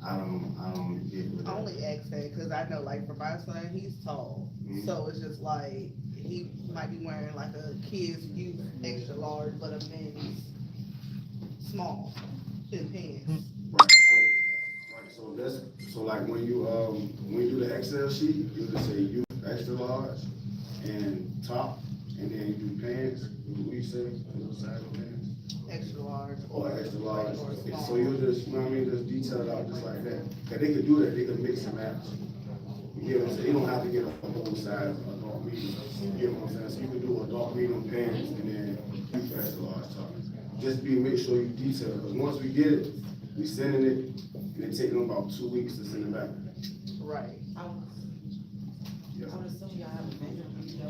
I don't get with it. I only ask that because I know like for my son, he's tall, so it's just like he might be wearing like a kid's youth extra large, but a men's small in pants. Right. So like when you do the Excel sheet, you just say youth extra large and top, and then you do pants. What do you say? Size of pants. Extra large. Or extra large. Or small. So you'll just, you know what I mean, just detail it out just like that. Cause they could do that, they could mix and match. You get what I'm saying? You don't have to get a whole size adult medium. You get what I'm saying? So you can do adult medium pants and then youth extra large top. Just make sure you detail it, cause once we get it, we sending it, and it takes them about 2 weeks to send it back. Right. I would assume y'all have a vendor, you know,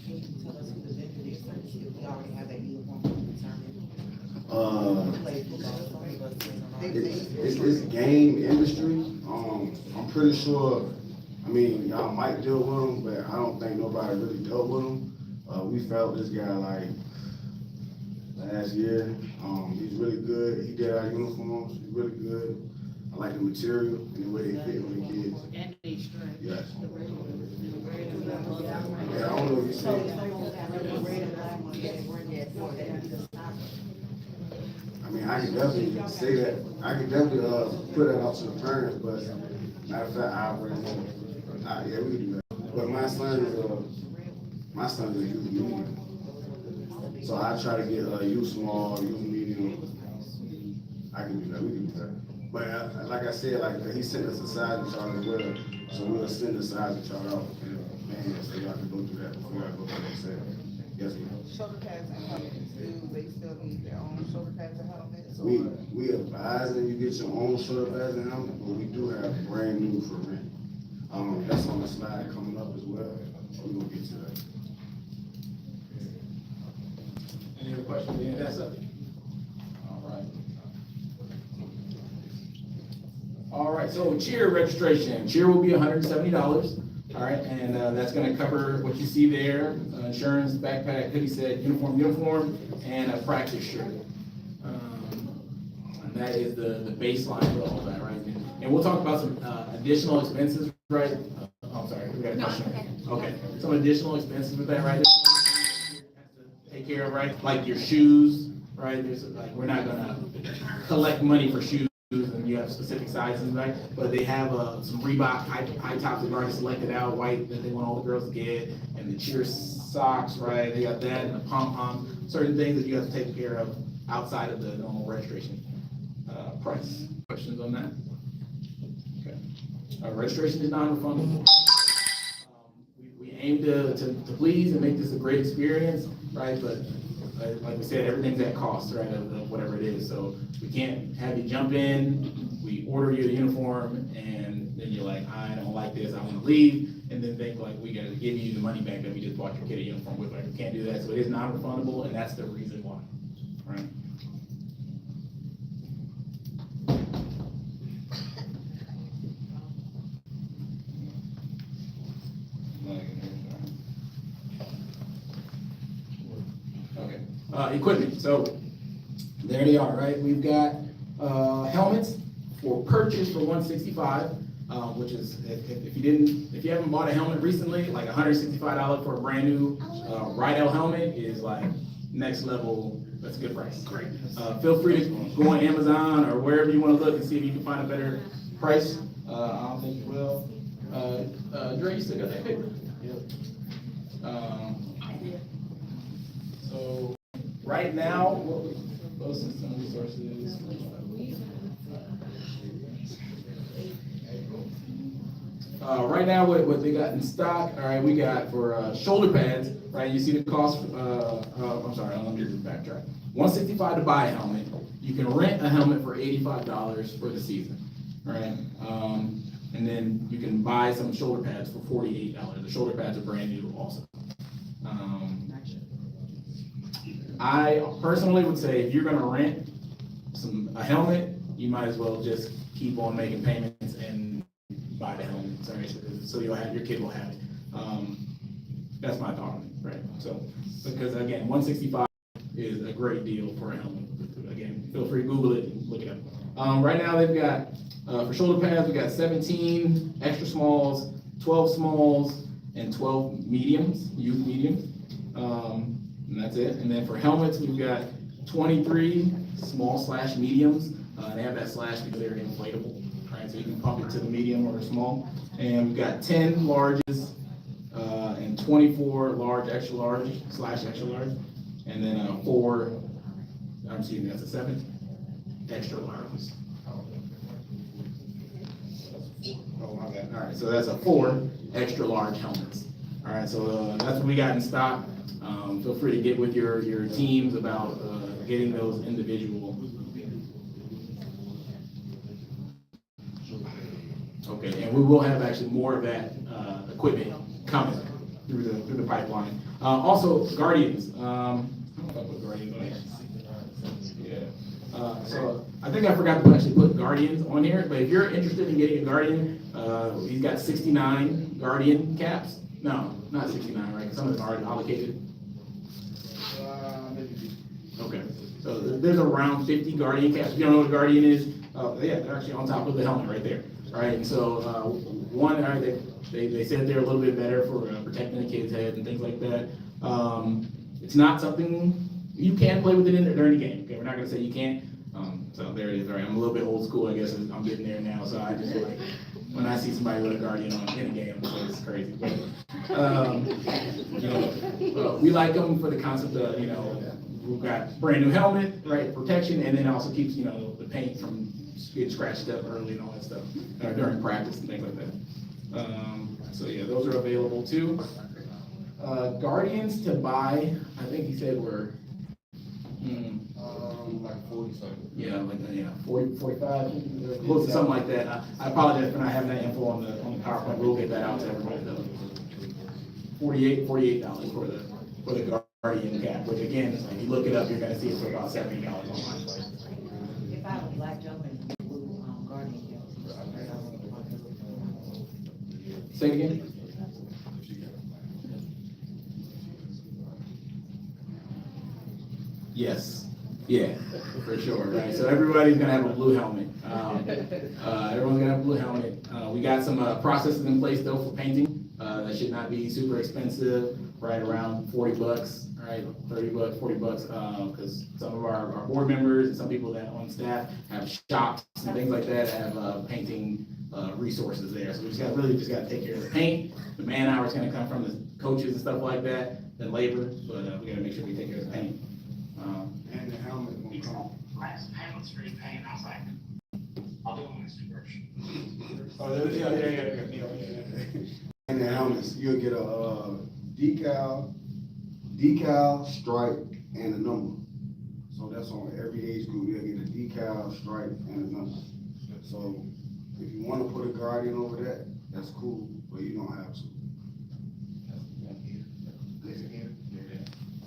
can you tell us who the vendor is, so we already have that uniform determined? It's game industry. I'm pretty sure, I mean, y'all might deal with them, but I don't think nobody really dealt with them. We felt this guy like last year. He's really good. He did our uniforms. He's really good. I like the material and the way they fit on the kids. And they strength. Yes. Yeah, I don't know if you see it. I mean, I can definitely say that. I can definitely put that out to the parents, but matter of fact, I already know. Yeah, we can do that. But my son is a youth medium. So I try to get youth small, youth medium. I can do that. We can do that. But like I said, like he sent us a sizing chart as well, so we'll send the sizing chart out and so y'all can go through that before y'all go through the sale. Yes, ma'am. Shoulder pads and helmets, do they still need their own shoulder pads and helmets? We advise that you get your own shoulder pads and helmet, but we do have brand new for rent. That's on the slide coming up as well. We're gonna get to that. Any other questions? Yeah, that's up. All right. right, so cheer registration. Cheer will be $170. All right, and that's going to cover what you see there: insurance, backpack, hoodie set, uniform, and a practice shirt. And that is the baseline for all that, right? And we'll talk about some additional expenses, right? I'm sorry, we got a question. Okay, some additional expenses with that, right? Take care of, right? Like your shoes, right? There's like we're not gonna collect money for shoes, and you have specific sizes, right? But they have some Reebok high tops they've already selected out, white that they want all the girls to get, and the cheer socks, right? They got that and the pom poms, certain things that you have to take care of outside of the normal registration price. Questions on that? Okay. Registration is non-refundable. We aim to please and make this a great experience, right? But like we said, everything's at cost, right, of whatever it is. So we can't have you jump in, we order you a uniform, and then you're like, I don't like this, I want to leave, and then think like we got to give you the money back that we just bought your kid a uniform with. Like we can't do that. So it is non-refundable, and that's the reason why, right? Equipment, so there they are, right? We've got helmets for purchase for $165, which is if you haven't bought a helmet recently, like $165 for a brand new Rydell helmet is like next level. That's a good price. Great. Feel free to go on Amazon or wherever you want to look and see if you can find a better price. I don't think you will. Dre, you still got that paper? So. Right now, those system resources. Right now, what they got in stock, all right, we got for shoulder pads, right, you see the cost, I'm sorry, let me just backtrack. $165 to buy a helmet. You can rent a helmet for $85 for the season, right? And then you can buy some shoulder pads for $48. The shoulder pads are brand new also. I personally would say if you're gonna rent a helmet, you might as well just keep on making payments and buy the helmet, so your kid will have it. That's my thought on it, right? So, because again, $165 is a great deal for a helmet. Again, feel free to Google it and look it up. Right now they've got, for shoulder pads, we got 17 extra smalls, 12 smalls, and 12 mediums, youth mediums. And that's it. And then for helmets, we've got 23 small/mediums. They have that slash because they're inflatable, right? So you can pump it to the medium or small. And we've got 10 larges and 24 large, extra large/extra large. And then that's a 7 extra larges. Oh my God. All right, so that's a 4 extra large helmets. All right, so that's what we got in stock. Feel free to get with your teams about getting those individual. Okay, and we will have actually more of that equipment coming through the pipeline. Also, Guardians. I don't know if I put Guardians on here. Yeah. So I think I forgot to actually put Guardians on here, but if you're interested in getting a Guardian, he's got 69 Guardian caps. No, not 69, right? Some of them are already allocated. Okay, so there's around 50 Guardian caps. If you don't know what a Guardian is, yeah, they're actually on top of the helmet right there. All right, and so one, they said they're a little bit better for protecting the kid's head and things like that. It's not something you can play with it during the game. Okay, we're not gonna say you can't. So there it is. All right, I'm a little bit old school, I guess. I'm getting there now, so I just like when I see somebody with a Guardian on in a game, so it's crazy. But we like them for the concept of we've got brand new helmet, right, protection, and then it also keeps the paint from getting scratched up early and all that stuff during practice and things like that. So yeah, those are available too. Guardians to buy, I think he said were like 40 something. Yeah, 40, 45, close to something like that. I apologize for not having that info on the PowerPoint. We'll get that out to everybody though. $48 for the Guardian cap, which again, if you look it up, you're gonna see it for about $70 online. If I have a black jumper and blue Guardian cap, Say it again. Yes, yeah, for sure, right? So everybody's gonna have a blue helmet. Everyone's gonna have a blue helmet. We got some processes in place though for painting. That should not be super expensive, right around $40, right? $30, $40, because some of our board members and some people that on staff have shops and things like that have painting resources there. So we just gotta take care of the paint. The man hour's gonna come from the coaches and stuff like that, and labor, but we gotta make sure we take care of the paint. And the helmet will come. Oh, yeah. And the helmets, you'll get a decal, stripe, and a number. So that's on every age group, you'll get a decal, stripe, and a number. So if you wanna put a guardian over that, that's cool, but you don't have to.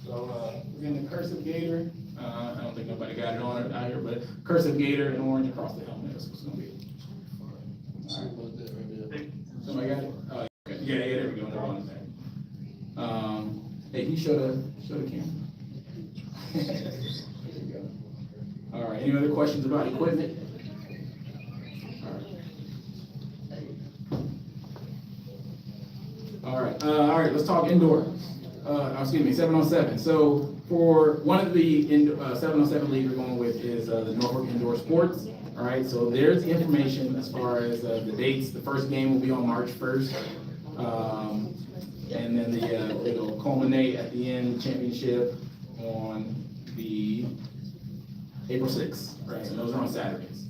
So, we're in the cursive gator, I don't think nobody got it on it out here, but cursive gator and orange across the helmet, that's what's gonna be. Somebody got it? Oh, okay. Yeah, there we go, they're on that. Hey, can you show the camera? There we go. All right, any other questions about equipment? All right, let's talk indoor. Excuse me, 7-on-7. So for one of the 7-on-7 leagues we're going with is the Norfolk Indoor Sports. All right, so there's the information as far as the dates. The first game will be on March 1st. And then it'll culminate at the end, championship on the April 6th, right? And those are on Saturdays.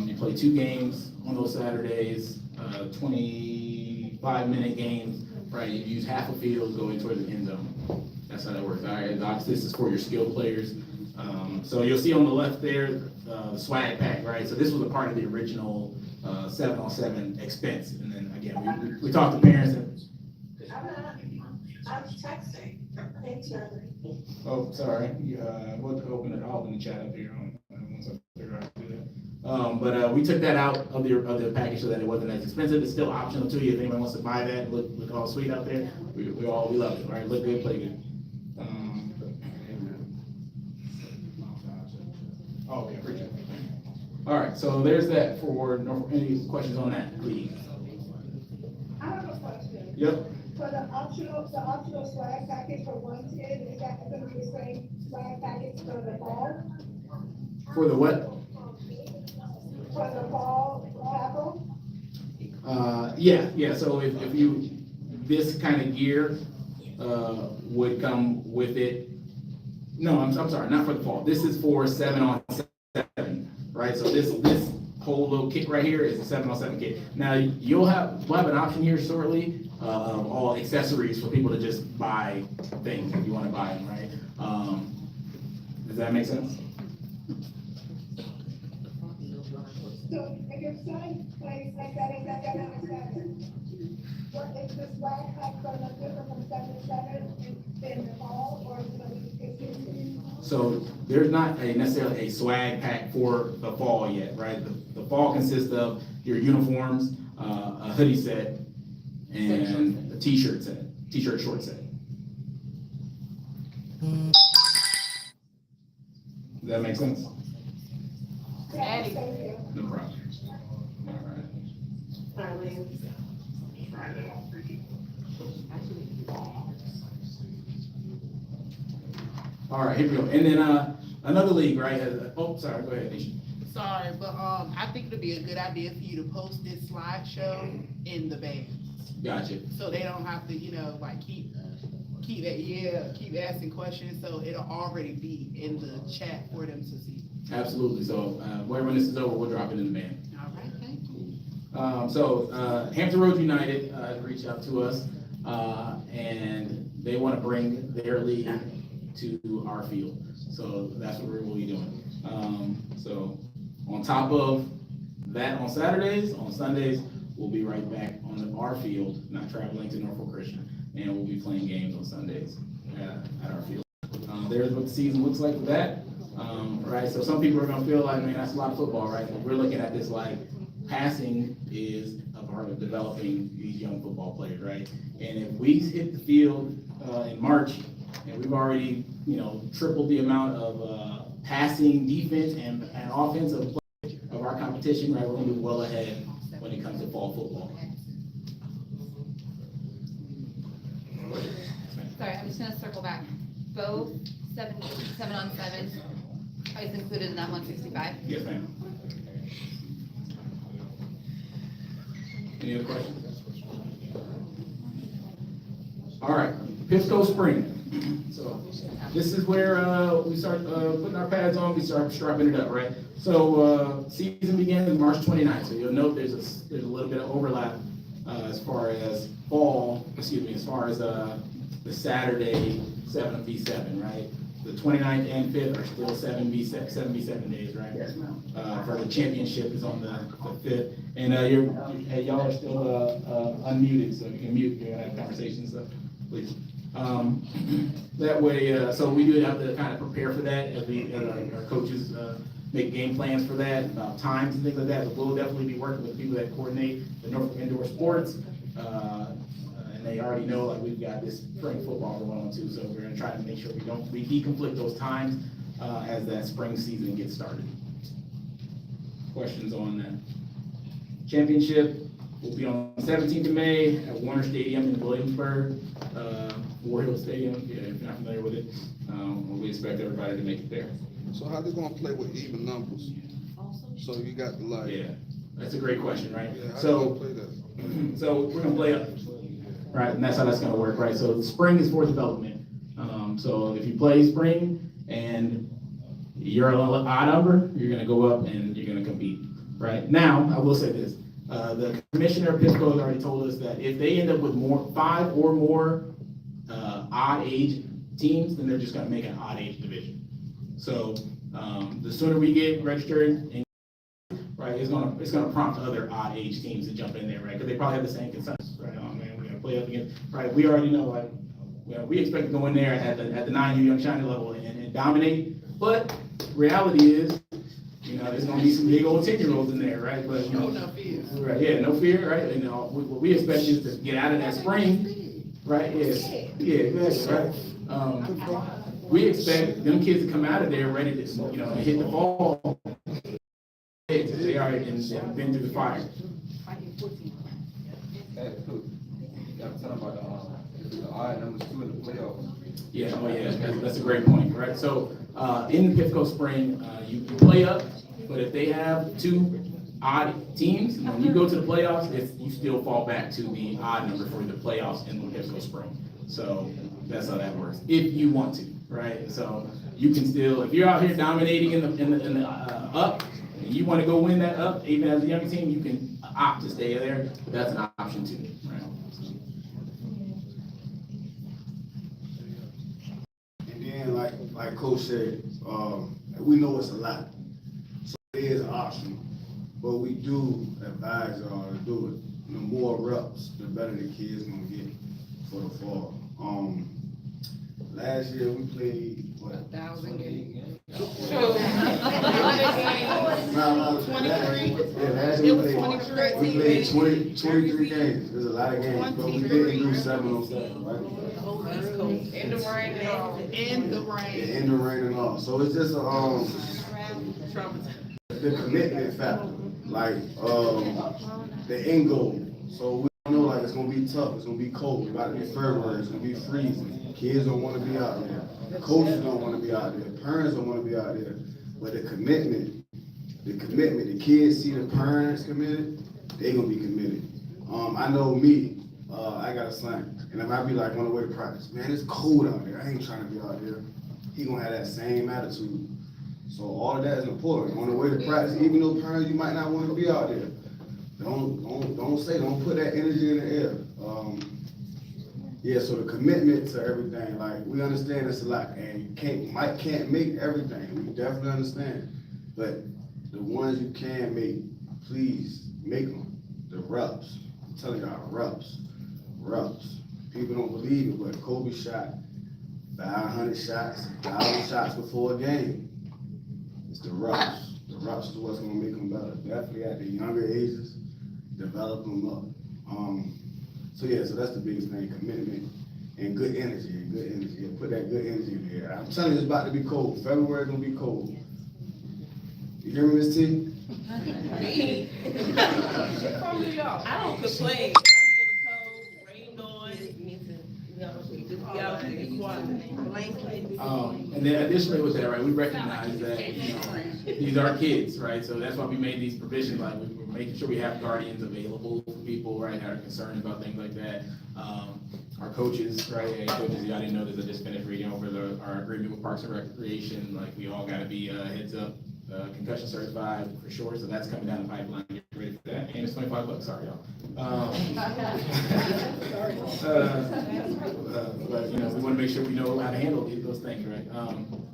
You play 2 games on those Saturdays, 25-minute games, right? You use half a field going toward the end zone. That's how that works. All right, this is for your skilled players. So you'll see on the left there, the swag pack, right? So this was a part of the original 7-on-7 expense. And then again, we talked to parents and. I'm texting. Oh, sorry. We'll open the chat up here once I figure out how to do that. But we took that out of the package so that it wasn't as expensive. It's still optional to you if anyone wants to buy that. Look all sweet out there. We love it. Right? Look good, play good. Okay, appreciate it. All right, so there's that for Norfolk. Any questions on that, please? I have a question. Yep. For the optional swag package for one kid, is that gonna be the same swag package for the fall? For the what? For the fall tackle? Yeah, so if you, this kind of gear, would come with it. No, I'm sorry, not for the fall. This is for 7-on-7, right? So this whole little kit right here is a 7-on-7 kit. Now, we'll have an option here shortly of all accessories for people to just buy things if you want to buy them, right? Does that make sense? So if your son plays like that, is that gonna understand? What is the swag pack gonna differ from 7-7 in the fall, or is it gonna be consistent? So there's not necessarily a swag pack for the fall yet, right? The fall consists of your uniforms, a hoodie set, and a t-shirt short set. Does that make sense? Thank you. No problem. All right. All right, here we go. And then another league, right? Sorry, go ahead, Nisha. Sorry, but I think it'd be a good idea for you to post this slideshow in the band. Gotcha. So they don't have to, like keep asking questions. So it'll already be in the chat for them to see. Absolutely. So when this is over, we'll drop it in the band. All right, thank you. So Hampton Roads United reached out to us, and they want to bring their league to our field. So that's what we'll be doing. So on top of that, on Saturdays, on Sundays, we'll be right back on our field, not traveling to Norfolk Christian, and we'll be playing games on Sundays at our field. There's what the season looks like for that. Right, so some people are gonna feel like, man, that's a lot of football, right? But we're looking at this like passing is a part of developing these young football players, right? And if we hit the field in March, and we've already, tripled the amount of passing, defense, and offensive play of our competition, right, we're gonna be well ahead when it comes to fall football. Sorry, I'm just gonna circle back. Both 7-on-7 is included in that 165? Yes, ma'am. Any other questions? All right, Pisco Spring. So this is where we start putting our pads on, we start strapping it up, right? So season begins March 29th. So you'll note there's a little bit of overlap as far as the Saturday 7v7, right? The 29th and 5th are still 7v7 days, right? Yes, ma'am. For the championship is on the 5th. And y'all are still unmuted, so you can mute, you can have conversations, so please. That way, so we do have to kind of prepare for that as our coaches make game plans for that, about times and things like that. But we'll definitely be working with people that coordinate the Norfolk Indoor Sports. And they already know, like, we've got this spring football going on too, so we're gonna try to make sure we deconflict those times as that spring season gets started. Questions on that? Championship will be on the 17th of May at Warner Stadium in Williamsburg, War Hill Stadium, if you're not familiar with it. We expect everybody to make it there. So how they gonna play with even numbers? So you got the like. Yeah, that's a great question, right? Yeah, how So, they gonna play that? so we're gonna play up, right? And that's how that's gonna work, right? So spring is for development. So if you play spring and you're an odd number, you're gonna go up and you're gonna compete, right? Now, I will say this. The commissioner of Pisco has already told us that if they end up with 5 or more odd age teams, then they're just gonna make an odd age division. So the sooner we get registered, right, it's gonna prompt other odd age teams to jump in there, right? Because they probably have the same consensus, right? Oh man, we're gonna play up against, right? We already know, like, we expect to go in there at the 9U Young Shiny level and dominate. But reality is, there's gonna be some big old 10-year-olds in there, right? But No fear. right, yeah, no fear, right? And what we expect is to get out of that spring, right? Yeah, exactly, right? We expect them kids to come out of there ready to, hit the ball. They already been through the fire. Got to talk about the odd numbers too in the playoffs. Yeah, that's a great point, right? So in the Pisco Spring, you play up, but if they have 2 odd teams, when you go to the playoffs, you still fall back to the odd number for the playoffs in the Pisco Spring. So that's how that works, if you want to, right? So you can still, if you're out here dominating in the up, and you want to go win that up, even as a young team, you can opt to stay there. But that's an option too, right? And then, like Coach said, we know it's a lot, so it is an option, but we do advise y'all to do it. The more reps, the better the kids gonna get for the fall. Last year we played, what? 1,000 games. Last year we played 23 games. There's a lot of games, but we didn't do 7-on-7, right? In the rain and all. In the rain. Yeah, in the rain and all. So it's just the commitment factor, like the end goal. So we know, like, it's gonna be tough. It's gonna be cold. It's about to be February. It's gonna be freezing. Kids don't want to be out there. Coaches don't want to be out there. Parents don't want to be out there. But the commitment, the kids see the parents committed, they gonna be committed. I know me, I got a son, and if I be like on the way to practice, man, it's cold out there. I ain't trying to be out there. He gonna have that same attitude. So all of that is important. On the way to practice, even though parents, you might not want to be out there. Don't put that energy in the air. So the commitment to everything, like, we understand it's a lot, and you can't make everything. We definitely understand, but the ones you can make, please make them. The reps, I'm telling y'all, reps. People don't believe it, but Kobe shot 500 shots, 1,000 shots before a game. It's the reps. The reps is what's gonna make them better. Definitely at the younger ages, develop them up. So yeah, so that's the biggest thing, commitment and good energy, Yeah, put that good energy in there. I'm telling you, it's about to be cold. February gonna be cold. You hear me, Miss T? I don't complain. And then additionally with that, right, we recognize that, these are kids, right? So that's why we made these provisions, like we're making sure we have guardians available for people, right, that are concerned about things like that. Our coaches, right, hey, coaches, y'all didn't know this, I just finished reading over our agreement with Parks and Recreation, like we all gotta be, heads up, concussion certified for sure, so that's coming down the pipeline. Get ready for that. And it's $25, sorry y'all. But we want to make sure we know how to handle those things, right?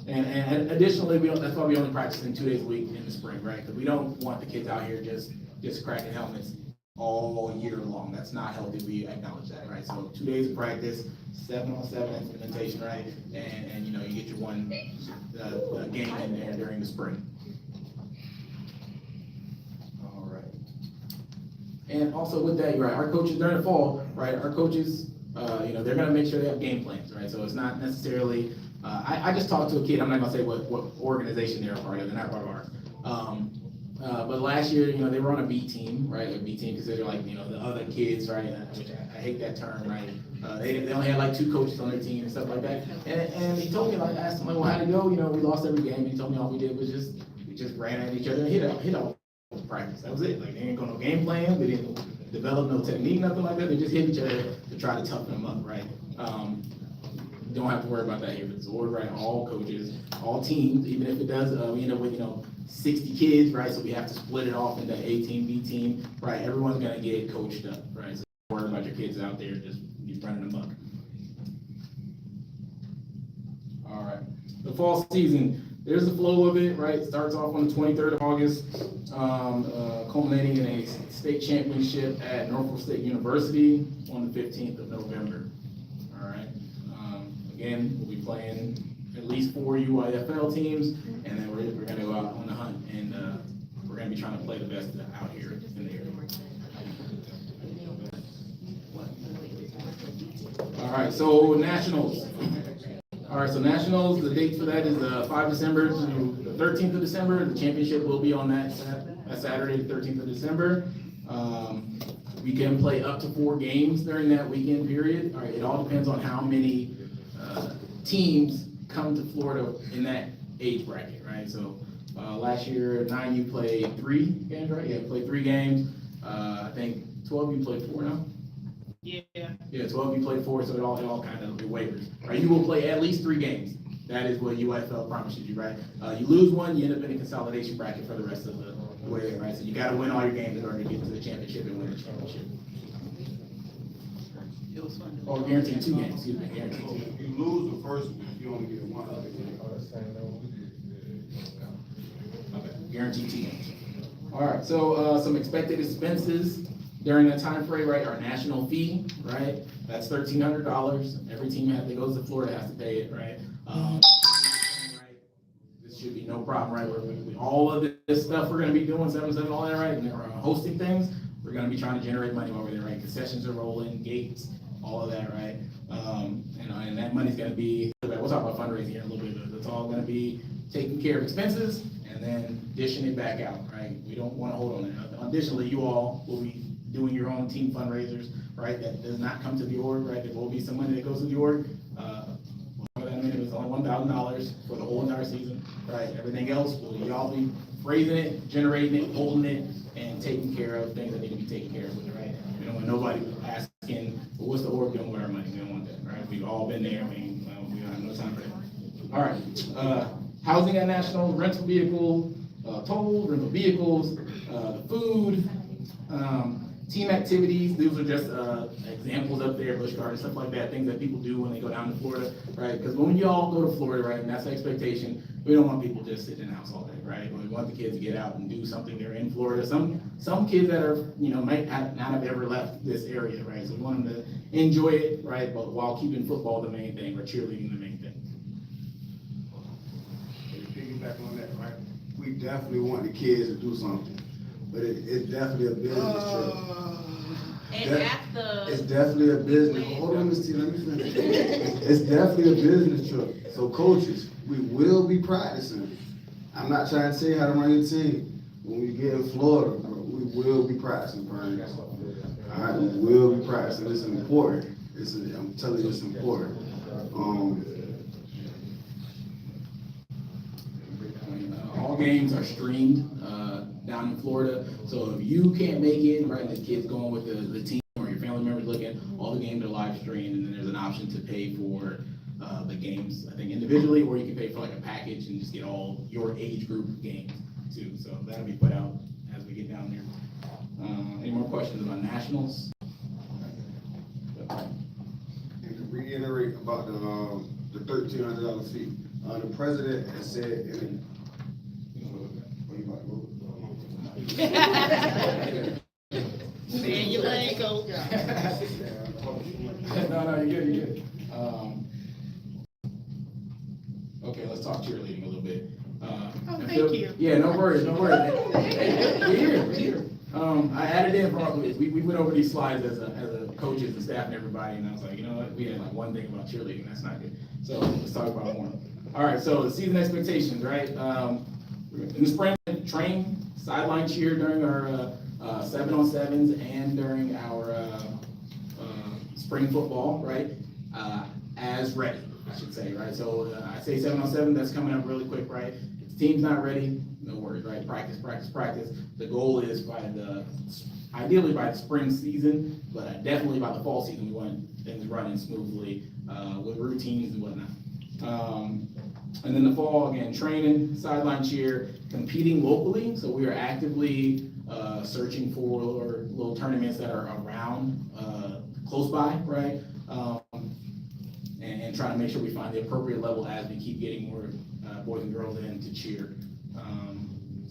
And additionally, that's why we only practicing 2 days a week in the spring, right? Because we don't want the kids out here just cracking helmets all year long. That's not healthy. We acknowledge that, right? So 2 days of practice, 7-on-7 implementation, right? And you get your one game in there during the spring. All right. And also with that, right, our coaches during the fall, right, our coaches, they're gonna make sure they have game plans, right? So it's not necessarily, I just talked to a kid, I'm not gonna say what organization they're a part of, they're not part of ours. But last year, they were on a B team, right? A B team considered like, the other kids, right? Which I hate that term, right? They only had like 2 coaches on their team and stuff like that. And he told me, like, I asked him, like, well, how'd it go? We lost every game. And he told me all we did was we just ran at each other and hit all practice. That was it. Like, they didn't go no game plan. They didn't develop no technique, nothing like that. They just hit each other to try to toughen them up, right? Don't have to worry about that here. It's ordered, right? All coaches, all teams, even if it does, we end up with, 60 kids, right? So we have to split it off into A team, B team, right? Everyone's gonna get coached up, right? So don't worry about your kids out there just running them up. All right, the fall season, there's the flow of it, right? It starts off on the 23rd of August, culminating in a state championship at Norfolk State University on the 15th of November. All right, again, we'll be playing at least 4 UIFL teams, and then we're going to go out on the hunt, and we're going to be trying to play the best out here in the area. All right, so nationals. All right, so nationals, the date for that is 5 December to the 13th of December. The championship will be on that Saturday, the 13th of December. We can play up to 4 games during that weekend period. All right, it all depends on how many teams come to Florida in that age bracket, right? So last year, 9U played 3 games, right? Yeah, played 3 games. I think 12U played 4 now. Yeah. Yeah, 12U played 4, so it all kind of waivers, right? You will play at least 3 games. That is what UIFL promises you, right? You lose one, you end up in a consolidation bracket for the rest of the way, right? So you got to win all your games in order to get to the championship and win the championship. It was fun. Oh, guaranteed 2 games, excuse me, guaranteed 2. If you lose the first one, you only get 1 other game. Okay, guaranteed 2 games. All right, so some expected expenses during that time frame, right? Our national fee, right? That's $1,300. Every team that goes to Florida has to pay it, right? This should be no problem, right? We all of this stuff we're going to be doing, 7-7, all that, right? And we're hosting things. We're going to be trying to generate money over there, right? Concessions are rolling, gates, all of that, right? And that money's going to be, we'll talk about fundraising here in a little bit, but it's all going to be taking care of expenses and then dishing it back out, right? We don't want to hold on that. Additionally, you all will be doing your own team fundraisers, right? That does not come to the org, right? There will be some money that goes to the org. It's only $1,000 for the whole entire season, right? Everything else, y'all be raising it, generating it, holding it, and taking care of things that need to be taken care of with it, right? We don't want nobody asking, well, what's the org doing with our money? We don't want that, right? We've all been there. We don't have no time for that. All right, housing at national, rental vehicle, tolls, rental vehicles, the food, team activities. These are just examples up there, bush garden, stuff like that, things that people do when they go down to Florida, right? Because when you all go to Florida, right, and that's the expectation, we don't want people just sitting in the house all day, right? We want the kids to get out and do something. They're in Florida. Some kids that are, might not have ever left this area, right? So we want them to enjoy it, right? But while keeping football the main thing, or cheerleading the main thing. Piggyback on that, right? We definitely want the kids to do something. but it's definitely a business trip. And after. It's definitely a business, hold on, Ms. T, let me finish. It's definitely a business trip. So coaches, we will be practicing. I'm not trying to tell you how to run your team. When we get in Florida, bro, we will be practicing, Brian. All right, we will be practicing. It's important. I'm telling you, it's important. All games are streamed down in Florida, so if you can't make it, right, the kids going with the team or your family members looking, all the games are live streamed, and then there's an option to pay for the games, I think individually, or you can pay for like a package and just get all your age group games too. So that'll be put out as we get down there. Any more questions about nationals? And to reiterate about the $1,300 fee, the president has said Man, you ain't go. No, you're good. Okay, let's talk cheerleading a little bit. Thank you. Yeah, no worries. We're here. I added in, we went over these slides as a coaches and staff and everybody, and I was like, you know what, we had like one thing about cheerleading, that's not good. So let's talk about more. All right, so the season expectations, right? In the spring, train sideline cheer during our 7-on-7s and during our spring football, right? As ready, I should say, right? So I say 7-on-7, that's coming up really quick, right? If the team's not ready, no worries, right? Practice. The goal is ideally by the spring season, but definitely by the fall season, we want things running smoothly with routines and whatnot. And then the fall, again, training, sideline cheer, competing locally. So we are actively searching for little tournaments that are around, close by, right? And trying to make sure we find the appropriate level as we keep getting more boys and girls in to cheer.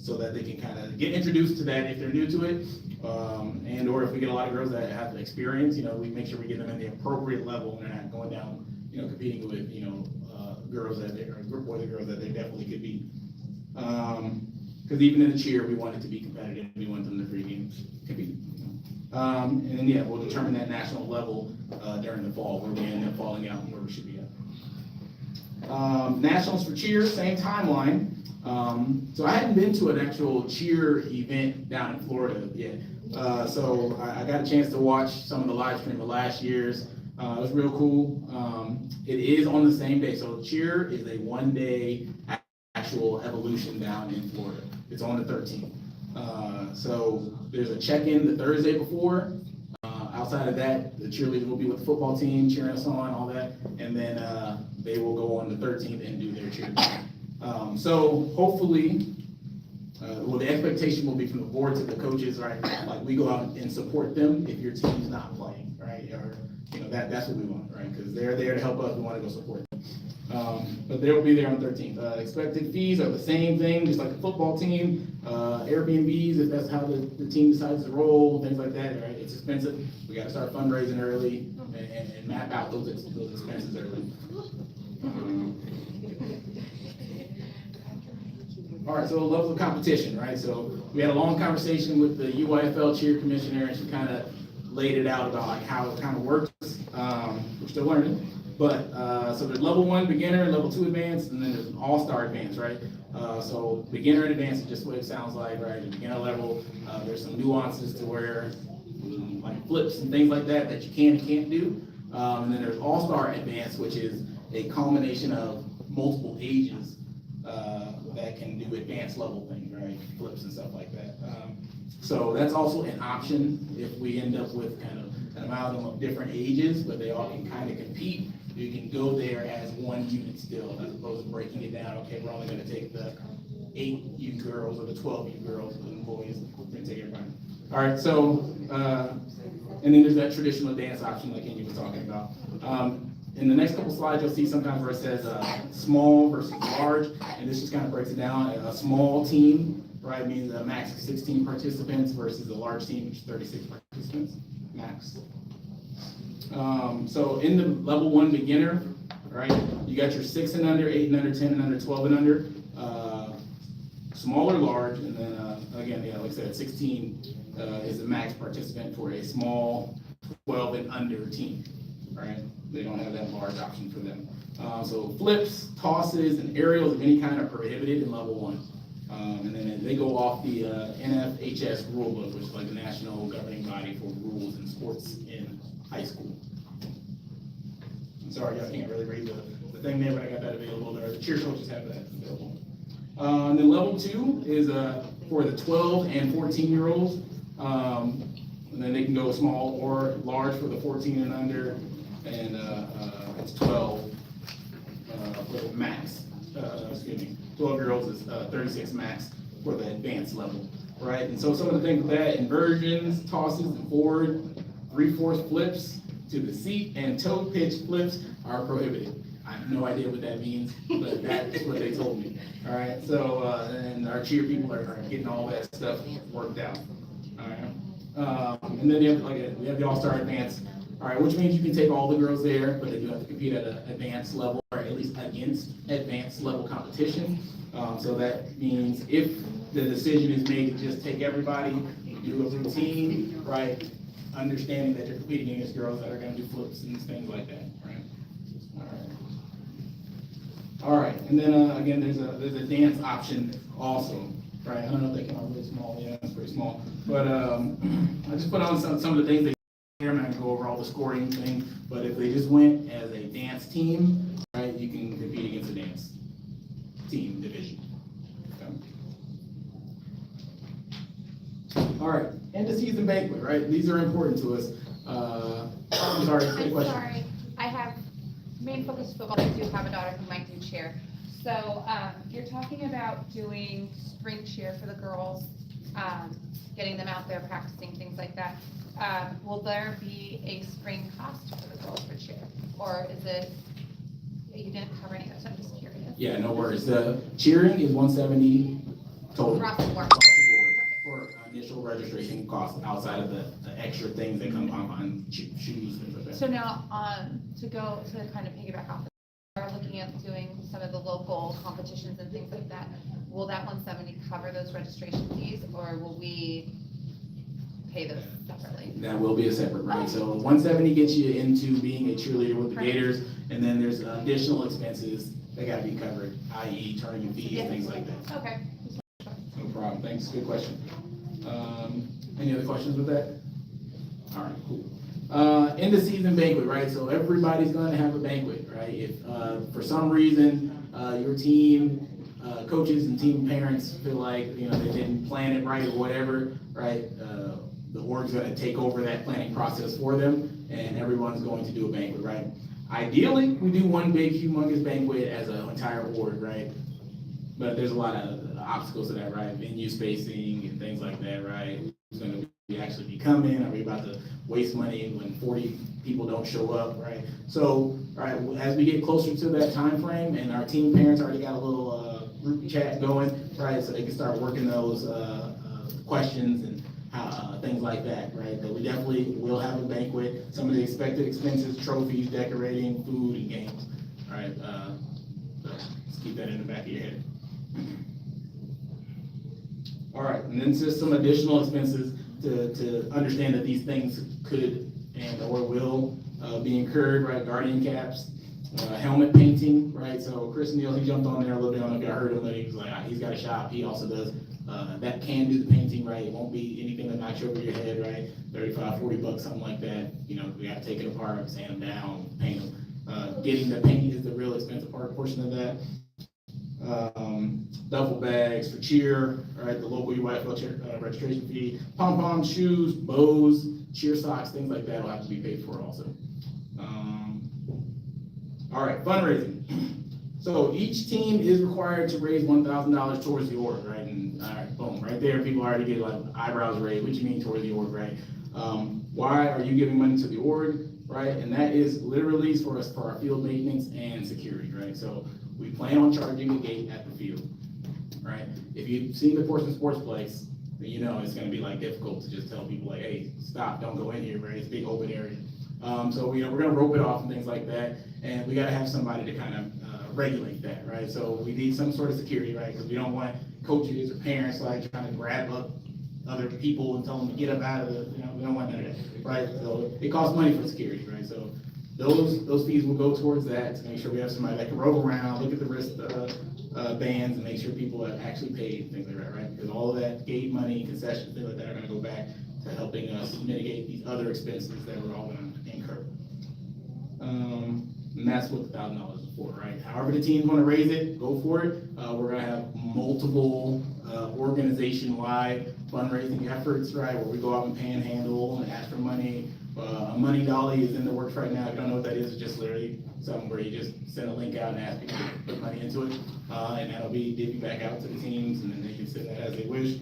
So that they can kind of get introduced to that if they're new to it. And or if we get a lot of girls that have experience, we make sure we get them in the appropriate level and they're not going down, competing with, girls that they, or boys and girls that they definitely could be. Because even in the cheer, we want it to be competitive. We want them to free games compete. And then yeah, we'll determine that national level during the fall where we end up falling out and where we should be at. Nationals for cheer, same timeline. So I hadn't been to an actual cheer event down in Florida yet. So I got a chance to watch some of the live stream of last year's. It was real cool. It is on the same day. So cheer is a 1-day actual evolution down in Florida. It's on the 13th. So there's a check-in the Thursday before. Outside of that, the cheerleaders will be with the football team, cheering us on, all that. And then they will go on the 13th and do their cheer. So hopefully, the expectation will be from the board to the coaches, right? Like we go out and support them if your team's not playing, right? Or that's what we want, right? Because they're there to help us. We want to go support them. But they'll be there on the 13th. Expected fees are the same thing, just like the football team. Airbnbs, if that's how the team decides to roll, things like that, right? It's expensive. We got to start fundraising early and map out those expenses early. All right, so levels of competition, right? So we had a long conversation with the UYFL cheer commissioner, and she kind of laid it out about like how it kind of works. We're still learning, but so there's level 1 beginner, level 2 advanced, and then there's an all-star advanced, right? So beginner and advanced is just what it sounds like, right? The beginner level, there's some nuances to where like flips and things like that you can and can't do. And then there's all-star advanced, which is a culmination of multiple ages that can do advanced level things, right? Flips and stuff like that. So that's also an option if we end up with kind of an amalgam of different ages, but they all can kind of compete. You can go there as one unit still, as opposed to breaking it down. Okay, we're only going to take the 8U girls or the 12U girls and boys. We're going to take everybody. All right, so and then there's that traditional dance option like Andy was talking about. In the next couple slides, you'll see sometimes where it says small versus large, and this just kind of breaks it down. A small team, right, means a max of 16 participants versus a large team, which is 36 participants max. So in the level 1 beginner, right, you got your 6 and under, 8 and under, 10 and under, 12 and under. small or large, and then, again, yeah, like I said, 16 is the max participant for a small 12 and under team, right? They don't have that large option for them. So flips, tosses, and aerials of any kind are prohibited in level 1. And then they go off the NFHS rule book, which is like the national governing body for rules in sports in high school. I'm sorry, I can't really read the thing there, but I got that available there. The cheer coaches have that available. And then level 2 is for the 12 and 14-year-olds. And then they can go small or large for the 14 and under, and it's 12 for the max. 12-year-olds is 36 max for the advanced level, right? And so some of the things with that, inversions, tosses, and forward, 3/4 flips to the seat, and toe pitch flips are prohibited. I have no idea what that means, but that's what they told me. All right, so and our cheer people are getting all that stuff worked out. All right, and then we have the All-Star Advance. All right, which means you can take all the girls there, but they do have to compete at an advanced level, or at least against advanced level competition. So that means if the decision is made to just take everybody, do a routine, right? Understanding that you're competing against girls that are going to do flips and things like that, right? All right, and then again, there's a dance option also, right? I don't know if they came out really small. Yeah, it's pretty small. But I just put on some of the things they. I'm not gonna go over all the scoring thing, but if they just went as a dance team, right, you can compete against a dance team division. Okay. All right, end of season banquet, right? These are important to us. I'm sorry, I'm question. sorry, I have main focus football. I do have a daughter who might do cheer. So you're talking about doing spring cheer for the girls, getting them out there practicing, things like that. Will there be a spring cost for the girls for cheer? Or is it, you didn't cover any of that, so I'm just curious. Yeah, no worries. The cheering is $170 total. Across the board. For initial registration costs outside of the extra things that come on shoes, things like that. So now, to kind of piggyback off, we're looking at doing some of the local competitions and things like that. Will that 170 cover those registration fees, or will we pay those separately? That will be a separate, right? So 170 gets you into being a cheerleader with the Gators, and then there's additional expenses that gotta be covered, i.e. tournament fees, things like that. Okay. No problem, thanks, good question. Any other questions with that? All right, cool. End of season banquet, right? So everybody's gonna have a banquet, right? If for some reason your team, coaches and team parents feel like, they didn't plan it right or whatever, right? The org's gonna take over that planning process for them, and everyone's going to do a banquet, right? Ideally, we do one big humongous banquet as an entire org, right? But there's a lot of obstacles to that, right? Venue spacing and things like that, right? Who's gonna actually be coming? Are we about to waste money when 40 people don't show up, right? So, all right, as we get closer to that time frame, and our team parents already got a little group chat going, right? So they can start working those questions and things like that, right? But we definitely will have a banquet. Some of the expected expenses, trophies, decorating, food, and games, all right? So just keep that in the back of your head. All right, and then just some additional expenses to understand that these things could and or will be incurred, right? Guardian caps, helmet painting, right? So Chris Neal, he jumped on there a little bit. I don't know if y'all heard him, but he was like, he's got a shop. He also does, that can do the painting, right? It won't be anything that knocks you over your head, right? 35, 40 bucks, something like that. We got to take it apart, sand them down, paint them. Getting the paint is the real expensive portion of that. Duffel bags for cheer, all right, the local UIFL registration fee, pom-poms, shoes, bows, cheer socks, things like that will have to be paid for also. All right, fundraising. So each team is required to raise $1,000 towards the org, right? And all right, boom, right there, people already get like eyebrows raised. What do you mean towards the org, right? Why are you giving money to the org, right? And that is literally for us for our field maintenance and security, right? So we plan on charging a gate at the field, right? If you've seen the Portsmouth Sportsplex, then it's going to be like difficult to just tell people like, hey, stop, don't go in here, right? It's a big open area. So we're going to rope it off and things like that, and we got to have somebody to kind of regulate that, right? So we need some sort of security, right? Because we don't want coaches or parents like trying to grab up other people and tell them to get up out of the, we don't want none of that, right? So it costs money for security, right? So those fees will go towards that to make sure we have somebody that can roll around, look at the wrist bands and make sure people have actually paid, things like that, right? Because all of that gate money, concessions, things like that are gonna go back to helping us mitigate these other expenses that we're all gonna incur. And that's what the $1,000 is for, right? However the teams wanna raise it, go for it. We're gonna have multiple organization-wide fundraising efforts, right? Where we go out and panhandle and ask for money. A money dolly is in the works right now. If you don't know what that is, it's just literally something where you just send a link out and ask people to put money into it. And that'll be divvied back out to the teams and then they can send that as they wish.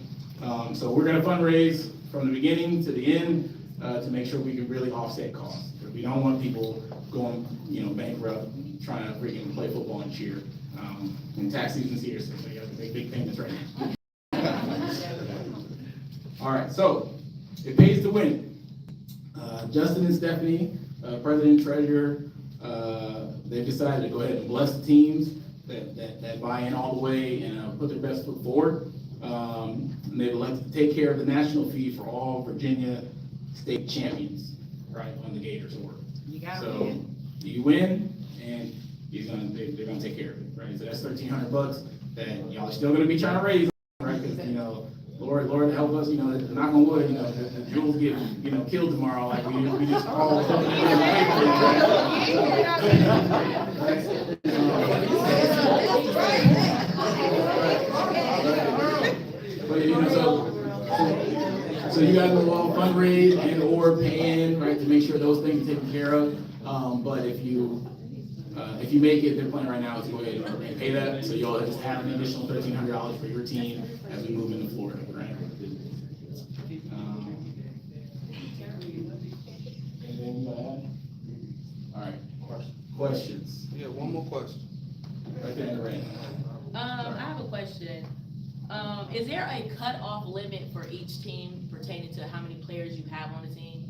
So we're gonna fundraise from the beginning to the end to make sure we can really offset costs. We don't want people going, bankrupt, trying to freaking play football and cheer. And tax season's here, so you have to make big payments right now. All right, so it pays to win. Justin and Stephanie, president, treasurer, they've decided to go ahead and bless the teams that buy in all the way and put their best foot forward. And they've elected to take care of the national fee for all Virginia state champions, right, on the Gators award. So you win, and they're gonna take care of it, right? So that's $1,300 that y'all are still gonna be trying to raise, right? Because Lord help us, knock on wood, the jewels get killed tomorrow, like we just all. But so you guys will all fundraise and or pay in, right, to make sure those things are taken care of. But if you make it, their plan right now is to go ahead and pay that, so you'll just have an additional $1,300 for your team as we move into Florida, right? Anything you want to add? All right, questions? Yeah, one more question. Right there in the ring. I have a question. Is there a cutoff limit for each team pertaining to how many players you have on the team?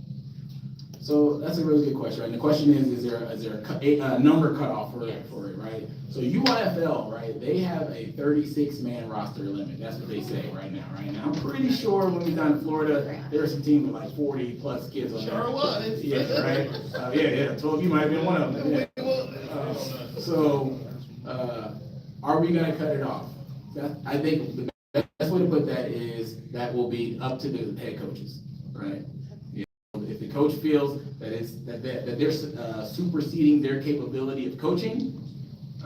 So that's a really good question, right? And the question is there a number cutoff for it, right? So UIFL, right, they have a 36-man roster limit. That's what they say right now, right? Now, I'm pretty sure when we got in Florida, there were some teams with like 40+ kids on there. Sure was. Yeah, right? Yeah, 12, you might have been one of them. Yeah. Are we gonna cut it off? I think the best way to put that is that will be up to the head coaches, right? If the coach feels that they're superseding their capability of coaching,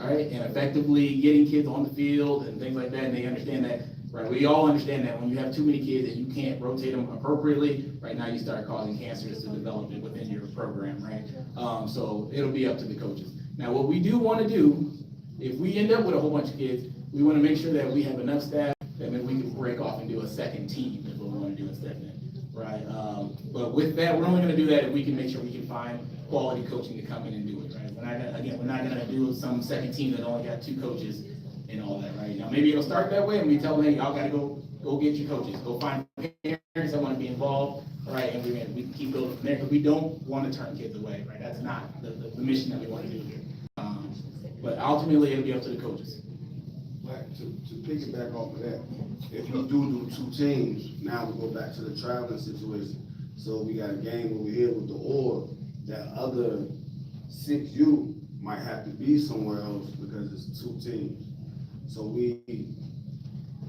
all right, and effectively getting kids on the field and things like that, and they understand that, right? We all understand that when you have too many kids and you can't rotate them appropriately, right now you start causing cancers to develop within your program, right? So it'll be up to the coaches. Now, what we do want to do, if we end up with a whole bunch of kids, we want to make sure that we have enough staff that maybe we can break off and do a second team is what we want to do instead of that. Right, but with that, we're only gonna do that if we can make sure we can find quality coaching to come in and do it, right? We're not gonna do some second team that only got 2 coaches and all that, right? Now, maybe it'll start that way, and we tell them, hey, y'all gotta go get your coaches, go find parents that wanna be involved, right? And we can keep building from there, because we don't wanna turn kids away, right? That's not the mission that we wanna do here. But ultimately, it'll be up to the coaches. Like, to piggyback off of that, if you do 2 teams, now we go back to the traveling situation. So we got a game over here with the org, that other 6U might have to be somewhere else because it's 2 teams. So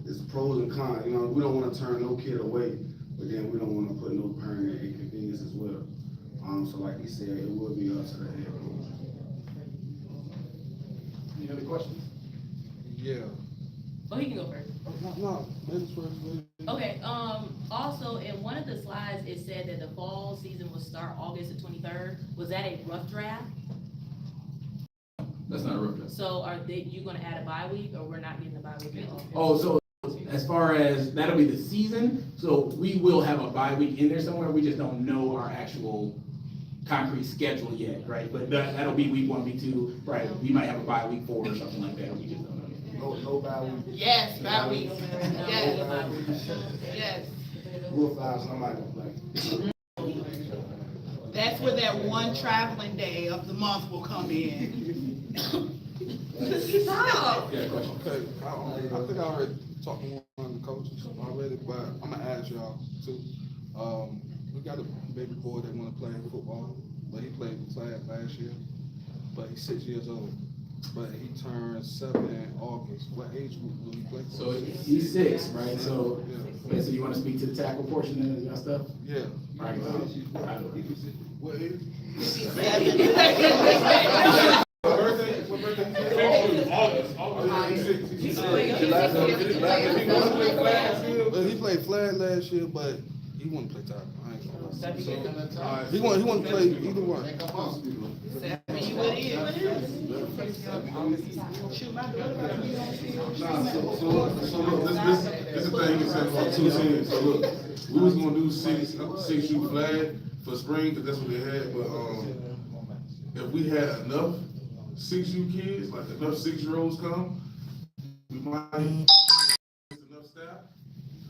it's pros and cons, we don't wanna turn no kid away, but then we don't wanna put no permanent inconvenience as well. So like he said, it will be up to the head coach. Any other questions? Yeah. Oh, he can go first. No, ladies first, ladies. Okay, also, in one of the slides, it said that the fall season will start August the 23rd. Was that a rough draft? That's not a rough draft. So you gonna add a bye week, or we're not getting a bye week at all? Oh, so as far as, that'll be the season, so we will have a bye week in there somewhere, we just don't know our actual concrete schedule yet, right? But that'll be week 1, week 2, right? We might have a bye week 4 or something like that, we just don't know yet. No bye week. Yes, bye week. Yes. Yes. We'll find somebody to play. That's where that one traveling day of the month will come in. Okay, I think I heard talked to one of the coaches already, but I'm gonna ask y'all too. We got a baby boy that wanna play football, but he played flag last year, but he's 6 years old. But he turned 7 in August. What age group will he play for? So he's 6, right? So, okay, so you wanna speak to the tackle portion of that stuff? Yeah. All right, What age? What birthday? August. He played flag last year, but he wouldn't play tackle. I ain't gonna lie. He wouldn't play either one. So look, this thing is set for 2 teams. So look, we was gonna do 6U flag for spring, cause that's what they had, but, if we had enough 6U kids, like enough 6-year-olds come, we might, enough staff,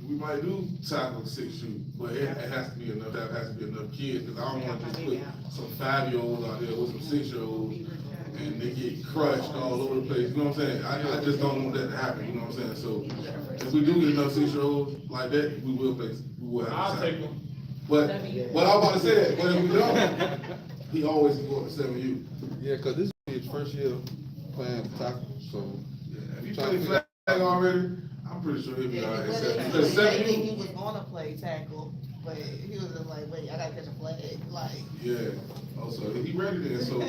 we might do tackle 6U, but it has to be enough, that has to be enough kids, cause I don't wanna just put some 5-year-olds out there with some 6-year-olds, and they get crushed all over the place, you know what I'm saying? I just don't want that to happen, you know what I'm saying? So, if we do get enough 6-year-olds like that, we will have. I'll take them. But I was about to say that, but if we don't, he always can go up to 7U. Yeah, cause this is his first year playing tackle, so. Yeah, if you play flag already, I'm pretty sure he'll be all right. He was gonna play tackle, but he was just like, wait, I gotta catch a flag, like. Yeah, oh, so he ready then, so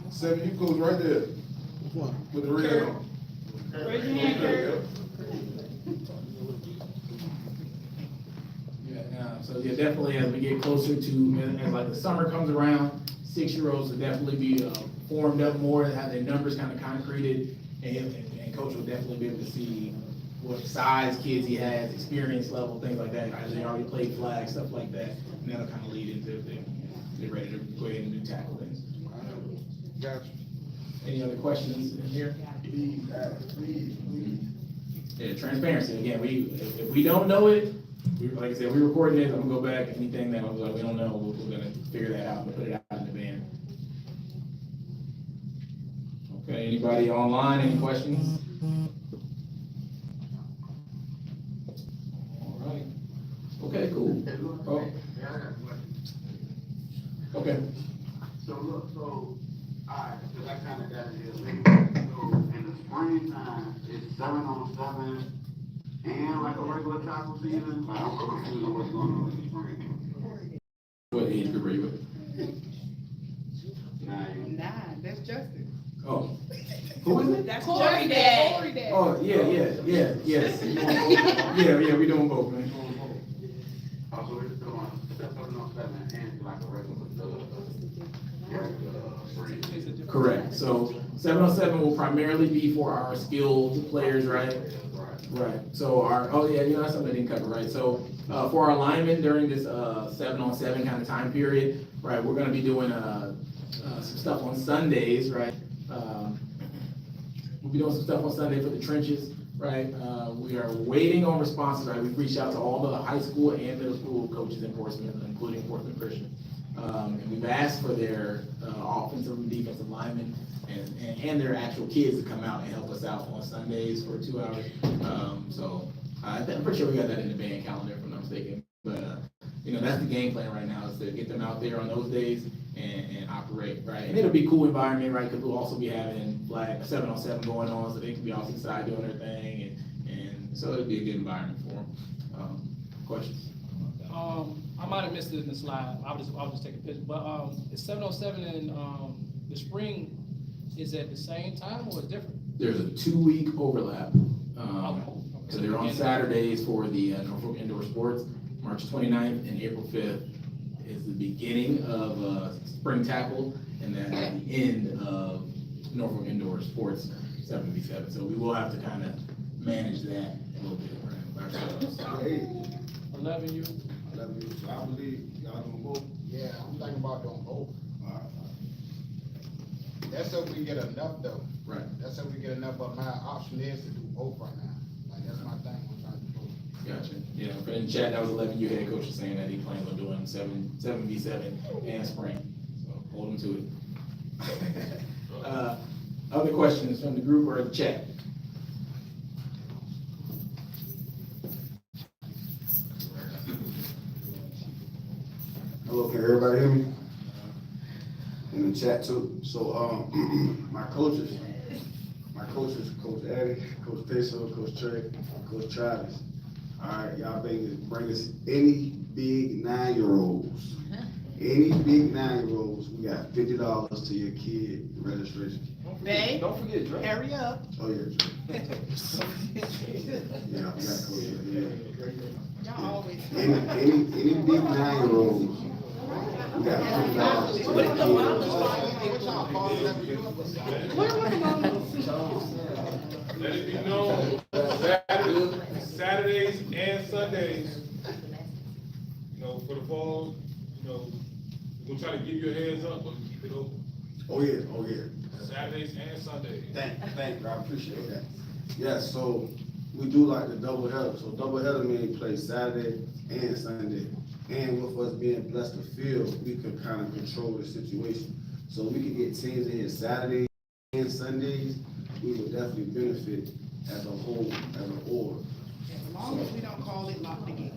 7U goes right there. Which one? With the red on. Raise your hand, Kurt. So yeah, definitely as we get closer to, as like the summer comes around, 6-year-olds will definitely be formed up more, have their numbers kind of concreted, and coach will definitely be able to see what size kids he has, experience level, things like that. Either they already played flag, stuff like that, and that'll kind of lead into if they're ready to go ahead and do tackle things. Gotcha. Any other questions in here? Yeah, transparency, again, if we don't know it, like I said, we're recording this, I'm gonna go back, anything that we don't know, we're gonna figure that out and put it out in the band. Okay, anybody online, any questions? All right, okay, cool. Oh. Okay. So look, alright, cause I kinda got it here late. So in the springtime, it's 7-on-7 and like a regular tackle season. Like, I'm confused on what's going on in the spring. What age group are you with? 9, that's Justin. Oh. Who is it? That's Corey Justin. Dad. Corey Dad. Oh, yes. Yeah, we doing both, man. Also, we're just doing 7-on-7 and like a regular spring. Correct, so 7-on-7 will primarily be for our skilled players, right? Right, so that's something I didn't cover, right? So, for our linemen during this, 7-on-7 kind of time period, right, we're gonna be doing, some stuff on Sundays, right? We'll be doing some stuff on Sunday for the trenches, right? We are waiting on responses, right? We've reached out to all the high school and middle school coaches in Portsmouth, including Portsmouth Christian. And we've asked for their, offensive and defensive linemen and their actual kids to come out and help us out on Sundays for 2 hours. I'm pretty sure we got that in the band calendar, if I'm not mistaken. But, that's the game plan right now, is to get them out there on those days and operate, right? And it'll be a cool environment, right? Because we'll also be having like 7-on-7 going on, so they can be off inside doing their thing, and so it'll be a good environment for them. Questions? I might have missed it in the slide. I'll just take a picture. But it's 7-on-7 in the spring. Is at the same time or different? There's a 2-week overlap. So they're on Saturdays for the Norfolk Indoor Sports. March 29th and April 5th is the beginning of spring tackle, and then at the end of Norfolk Indoor Sports 7v7. So we will have to kind of manage that a little bit, right? Ourselves. 11U. So I believe y'all doing both. Yeah, I'm thinking about doing both. That's if we get enough though. Right. That's if we get enough, but my option is to do both right now. Like, that's my thing, I'm trying to do both. Gotcha. Yeah, but in chat, that was 11U head coach was saying that he plans on doing 7v7 and spring. So hold him to it. Other questions from the group or the chat? the chat too. So, my coaches, Coach Eddie, Coach Peso, Coach Trey, Coach Travis. All right, y'all bring us any big 9-year-olds. Any big 9-year-olds, we got $50 to your kid registration. Babe, Don't forget Dre. hurry up. Oh, yeah, Trey. Yeah, I forgot Coach Eddie, yeah. Y'all always. Any big 9-year-olds, we got $50 to What is the your Let it be known, Saturdays and Sundays, you know, for the fall, you know, we're gonna try to give you a heads up, but keep it open. Oh, yeah. Saturdays and Sundays. Thank you, I appreciate that. Yes, so we do like the double header. So double header means play Saturday and Sunday. And with us being blessed to field, we can kind of control the situation. So we can get teams in here Saturdays and Sundays, we would definitely benefit as a whole, as an org. As long as we don't call it lock the gate.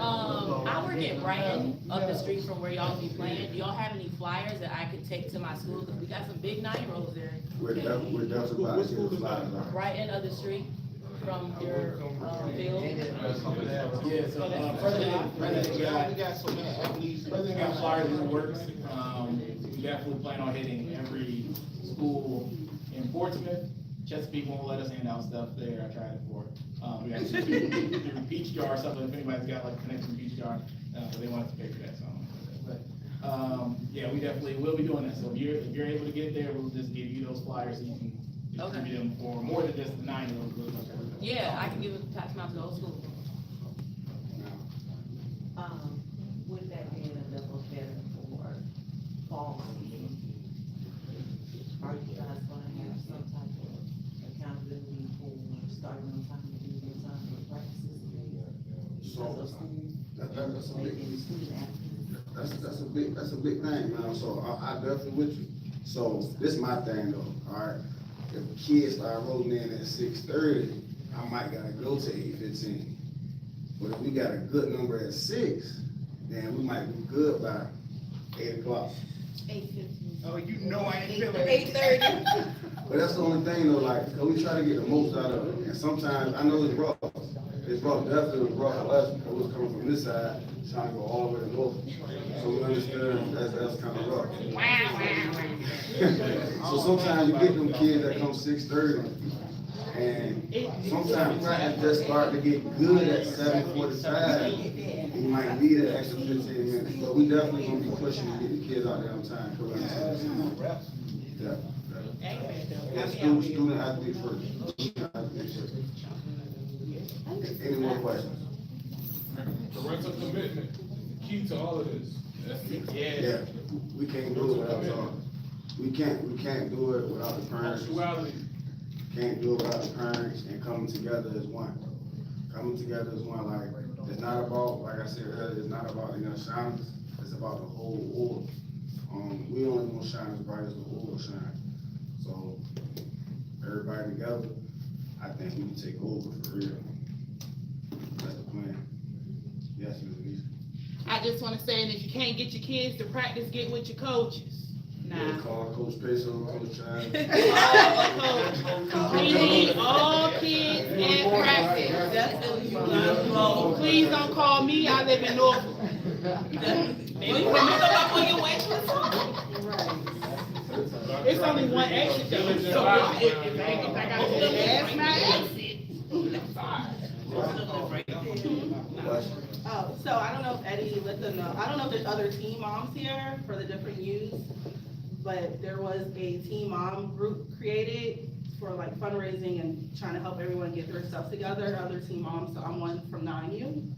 I work at Brighton, up the street from where y'all be playing. Do y'all have any flyers that I could take to my school? Cause we got some big 9-year-olds there. We're definitely about to get the flyers out. Brighton, up the street from your, field. Yeah, so, President got so many athletes. President got flyers in the works. We definitely plan on hitting every school in Portsmouth. Chesapeake won't let us hand out stuff there. I tried it before. We got through Peach Jar or something. If anybody's got like a connection to Peach Jar, they want us to pay for that. So, but yeah, we definitely will be doing that. So if you're able to get there, we'll just give you those flyers so you can distribute them for more than just the 9-year-olds. Yeah, I can give it, pass them out to the whole school. With that being a double header for fall season, are you guys gonna have some type of accountability for starting on time to do your time for practices there? Because of school, That's a big, making student athletes? that's a big thing, man. So I definitely with you. So this is my thing though, all right? If kids start rolling in at 6:30, I might gotta go to 8:15. But if we got a good number at 6, then we might be good by 8 o'clock. 8:15. Oh, you know I ain't feeling 8:30. But that's the only thing though, like, 'cause we try to get the most out of it. And sometimes, I know it's rough. It's rough, definitely rough for us, because we was coming from this side, trying to go all the way to north. So we understand that's kind of rough. So sometimes you get them kids that come 6:30, and sometimes practice just start to get good at 7:45. You might need an extra 15 minutes, but we definitely gonna be pushing to get the kids out there on time. Yeah. Yeah, student athlete first. Student athlete first. Any more questions? Parental commitment, key to all of this. Yeah, we can't do it without y'all. We can't do it without the parents. Can't do it without the parents and coming together as one. Coming together as one, like, it's not about, like I said earlier, it's not about the young shiners, it's about the whole org. We only gonna shine as bright as the org shine. So, everybody together, I think we can take over for real. That's the plan. Yes, Ms. Lisa. I just wanna say, and if you can't get your kids to practice, get with your coaches. Nah. Call Coach Peso, Coach Travis. We need all kids in practice. So please don't call me, I live in Norfolk. It's only one exit though, so if I gotta go past my exit. Oh, so I don't know if Eddie let them know, I don't know if there's other teen moms here for the different youths, but there was a teen mom group created for like fundraising and trying to help everyone get their stuff together, other teen moms, so I'm one from 9U.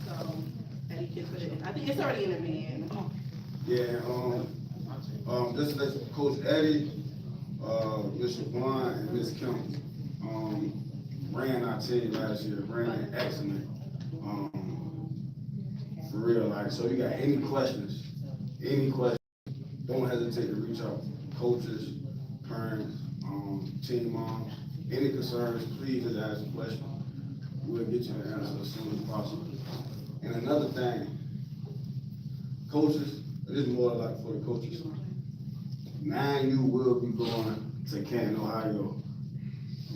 So Eddie can put it in, I think it's already in a van. Yeah, this is Coach Eddie, Ms. Blunt, and Ms. Kim, ran our team last year, ran it excellent. For real, like, so you got any questions, don't hesitate to reach out. Coaches, parents, team moms, any concerns, please just ask a question. We'll get you the answer as soon as possible. And another thing, coaches, this is more like for the coaches. 9U will be going to Canton, Ohio,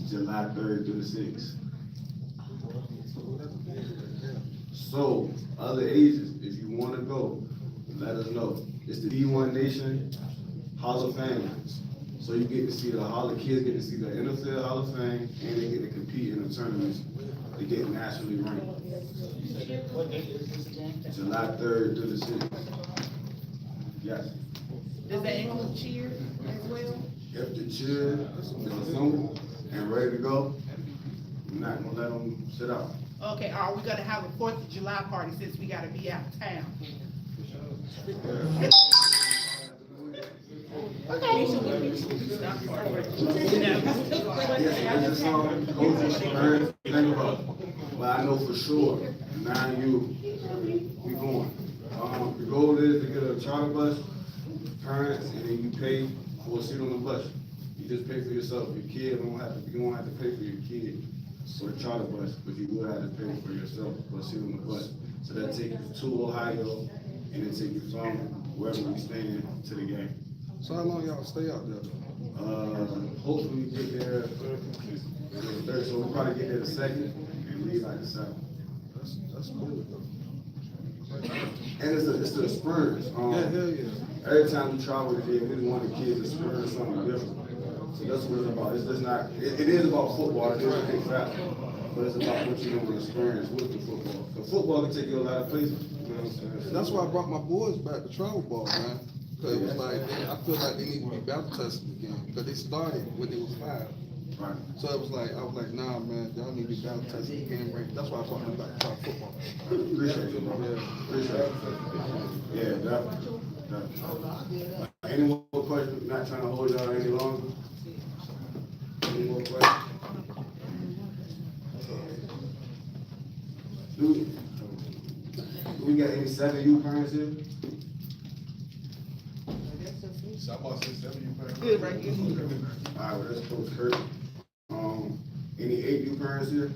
July 3rd through the 6th. So, other agents, if you wanna go, let us know. It's the D1 Nation Hall of Fame. So you get to see the kids get to see the NFL Hall of Fame, and they get to compete in the tournaments to get nationally ranked. What date is this again? July 3rd through the 6th. Yes. Does that include cheer as well? If the cheer is assembled and ready to go, we're not gonna let them sit out. Okay, are we gonna have a 4th of July party since we gotta be out of town? Yes, coaches, parents, think about it. But I know for sure, 9U, we going. The goal is to get a charter bus, parents, and then you pay for a seat on the bus. You just pay for yourself. Your kid you won't have to pay for your kid for the charter bus, but you will have to pay for yourself for a seat on the bus. So that take you to Ohio, and then take you from wherever we stand to the game. So how long y'all stay out there? Hopefully we get there the third, so we'll probably get there the 2nd and leave like the 7th. That's cool though. And it's the experience. Yeah. Every time we travel with it, we just want the kids to experience something different. So that's what it's about. It's just not, it is about football, it is a big factor, but it's about what you're going to experience with the football. Because football can take you a lot of places, you know what I'm saying? That's why I brought my boys back to travel ball, man. Cause it was like, I feel like they need to be baptized again, because they started when they was 5. Right. So it was like, I was like, nah, man, y'all need to be baptized again. That's why I brought them back to travel football. Appreciate you, bro. Appreciate it. Yeah, definitely. Any more questions? Not trying to hold y'all any longer. Any more questions? Do we got any 7U parents here? So I'm about to say 7U parents. Good, right here. All right, well, that's Coach Kurt. Any 8U parents here?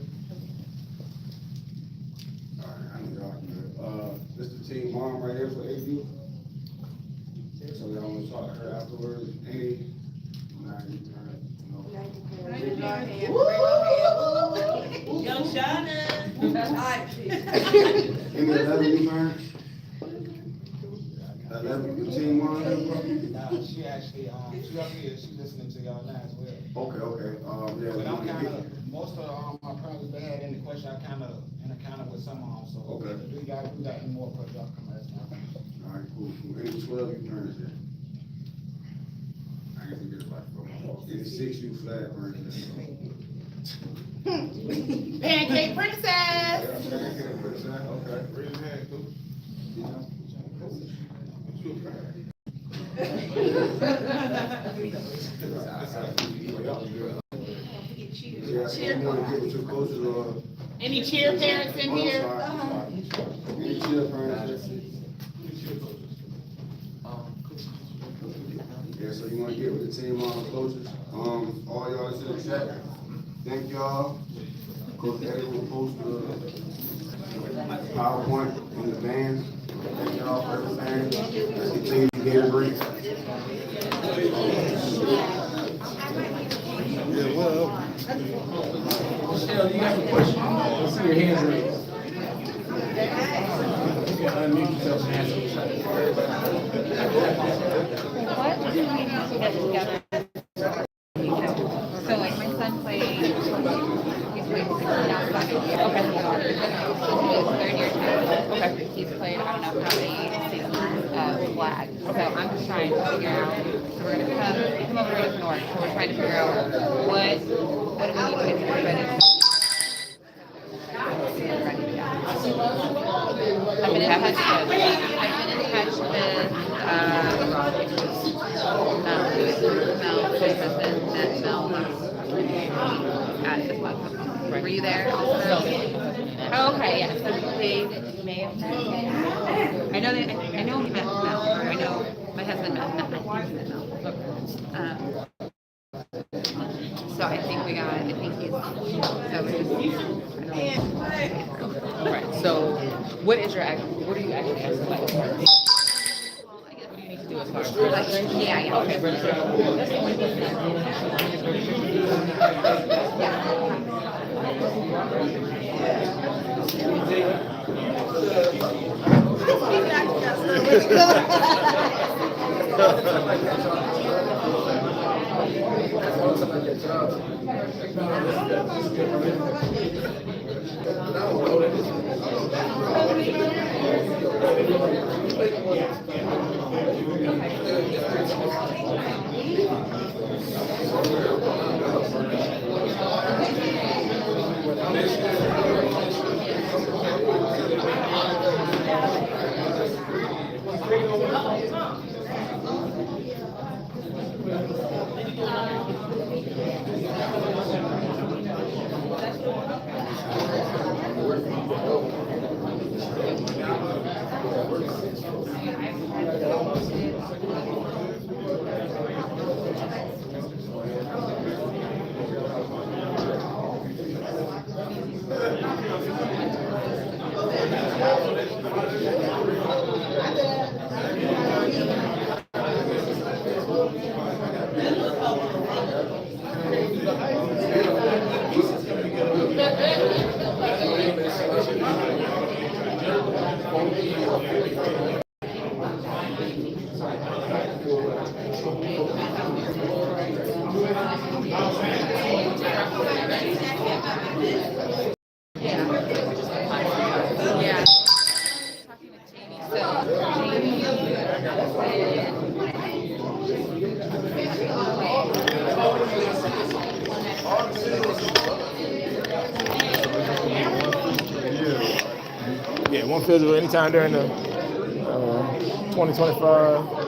All right, I know y'all good. This the team mom right here for 8U. So y'all want to talk to her afterwards? Any 9U parents? No. Young Shauna. Any 11U parents? 11, the team mom here, bro? Nah, she actually, she up here, she listening to y'all now as well. Okay. Yeah. But I'm kind of, most of my parents, they had any question, I kind of with some of them, so. Okay. We got any more questions, y'all come ask now. All right, cool. Any 12U parents here? I ain't forget about it. Any 6U flag parents here? Pancake Princess! Pancake Princess, okay. Raise your hand, coach. Any cheer parents in here? Any cheer parents? Yeah, so you want to get with the team coaches? All y'all that's in the chat, thank y'all. Coach Eddie will post the PowerPoint in the band. Thank y'all for everything. Let's continue to get a break. Yeah, well. Michelle, do you have a question? I see your hands raised. You can unmute yourself and answer. What do we need to get together? So like my son played, he's played 16 now, okay. His 3rd year too. Okay. He's played, I don't know how many seasons, flag. So I'm just trying to figure out, so we're gonna come over to North, so we're trying to figure out what do we need to get ready to I've been in touch with, Mel at the club. Were you there? Oh, okay, yeah, so they may have met. I know he met Mel, or I know my husband met Mel. So I think he's, so we're just. Right, so what are you actually asking about? Yeah, yeah. Okay. That's the only Yeah, one physical anytime during the 2025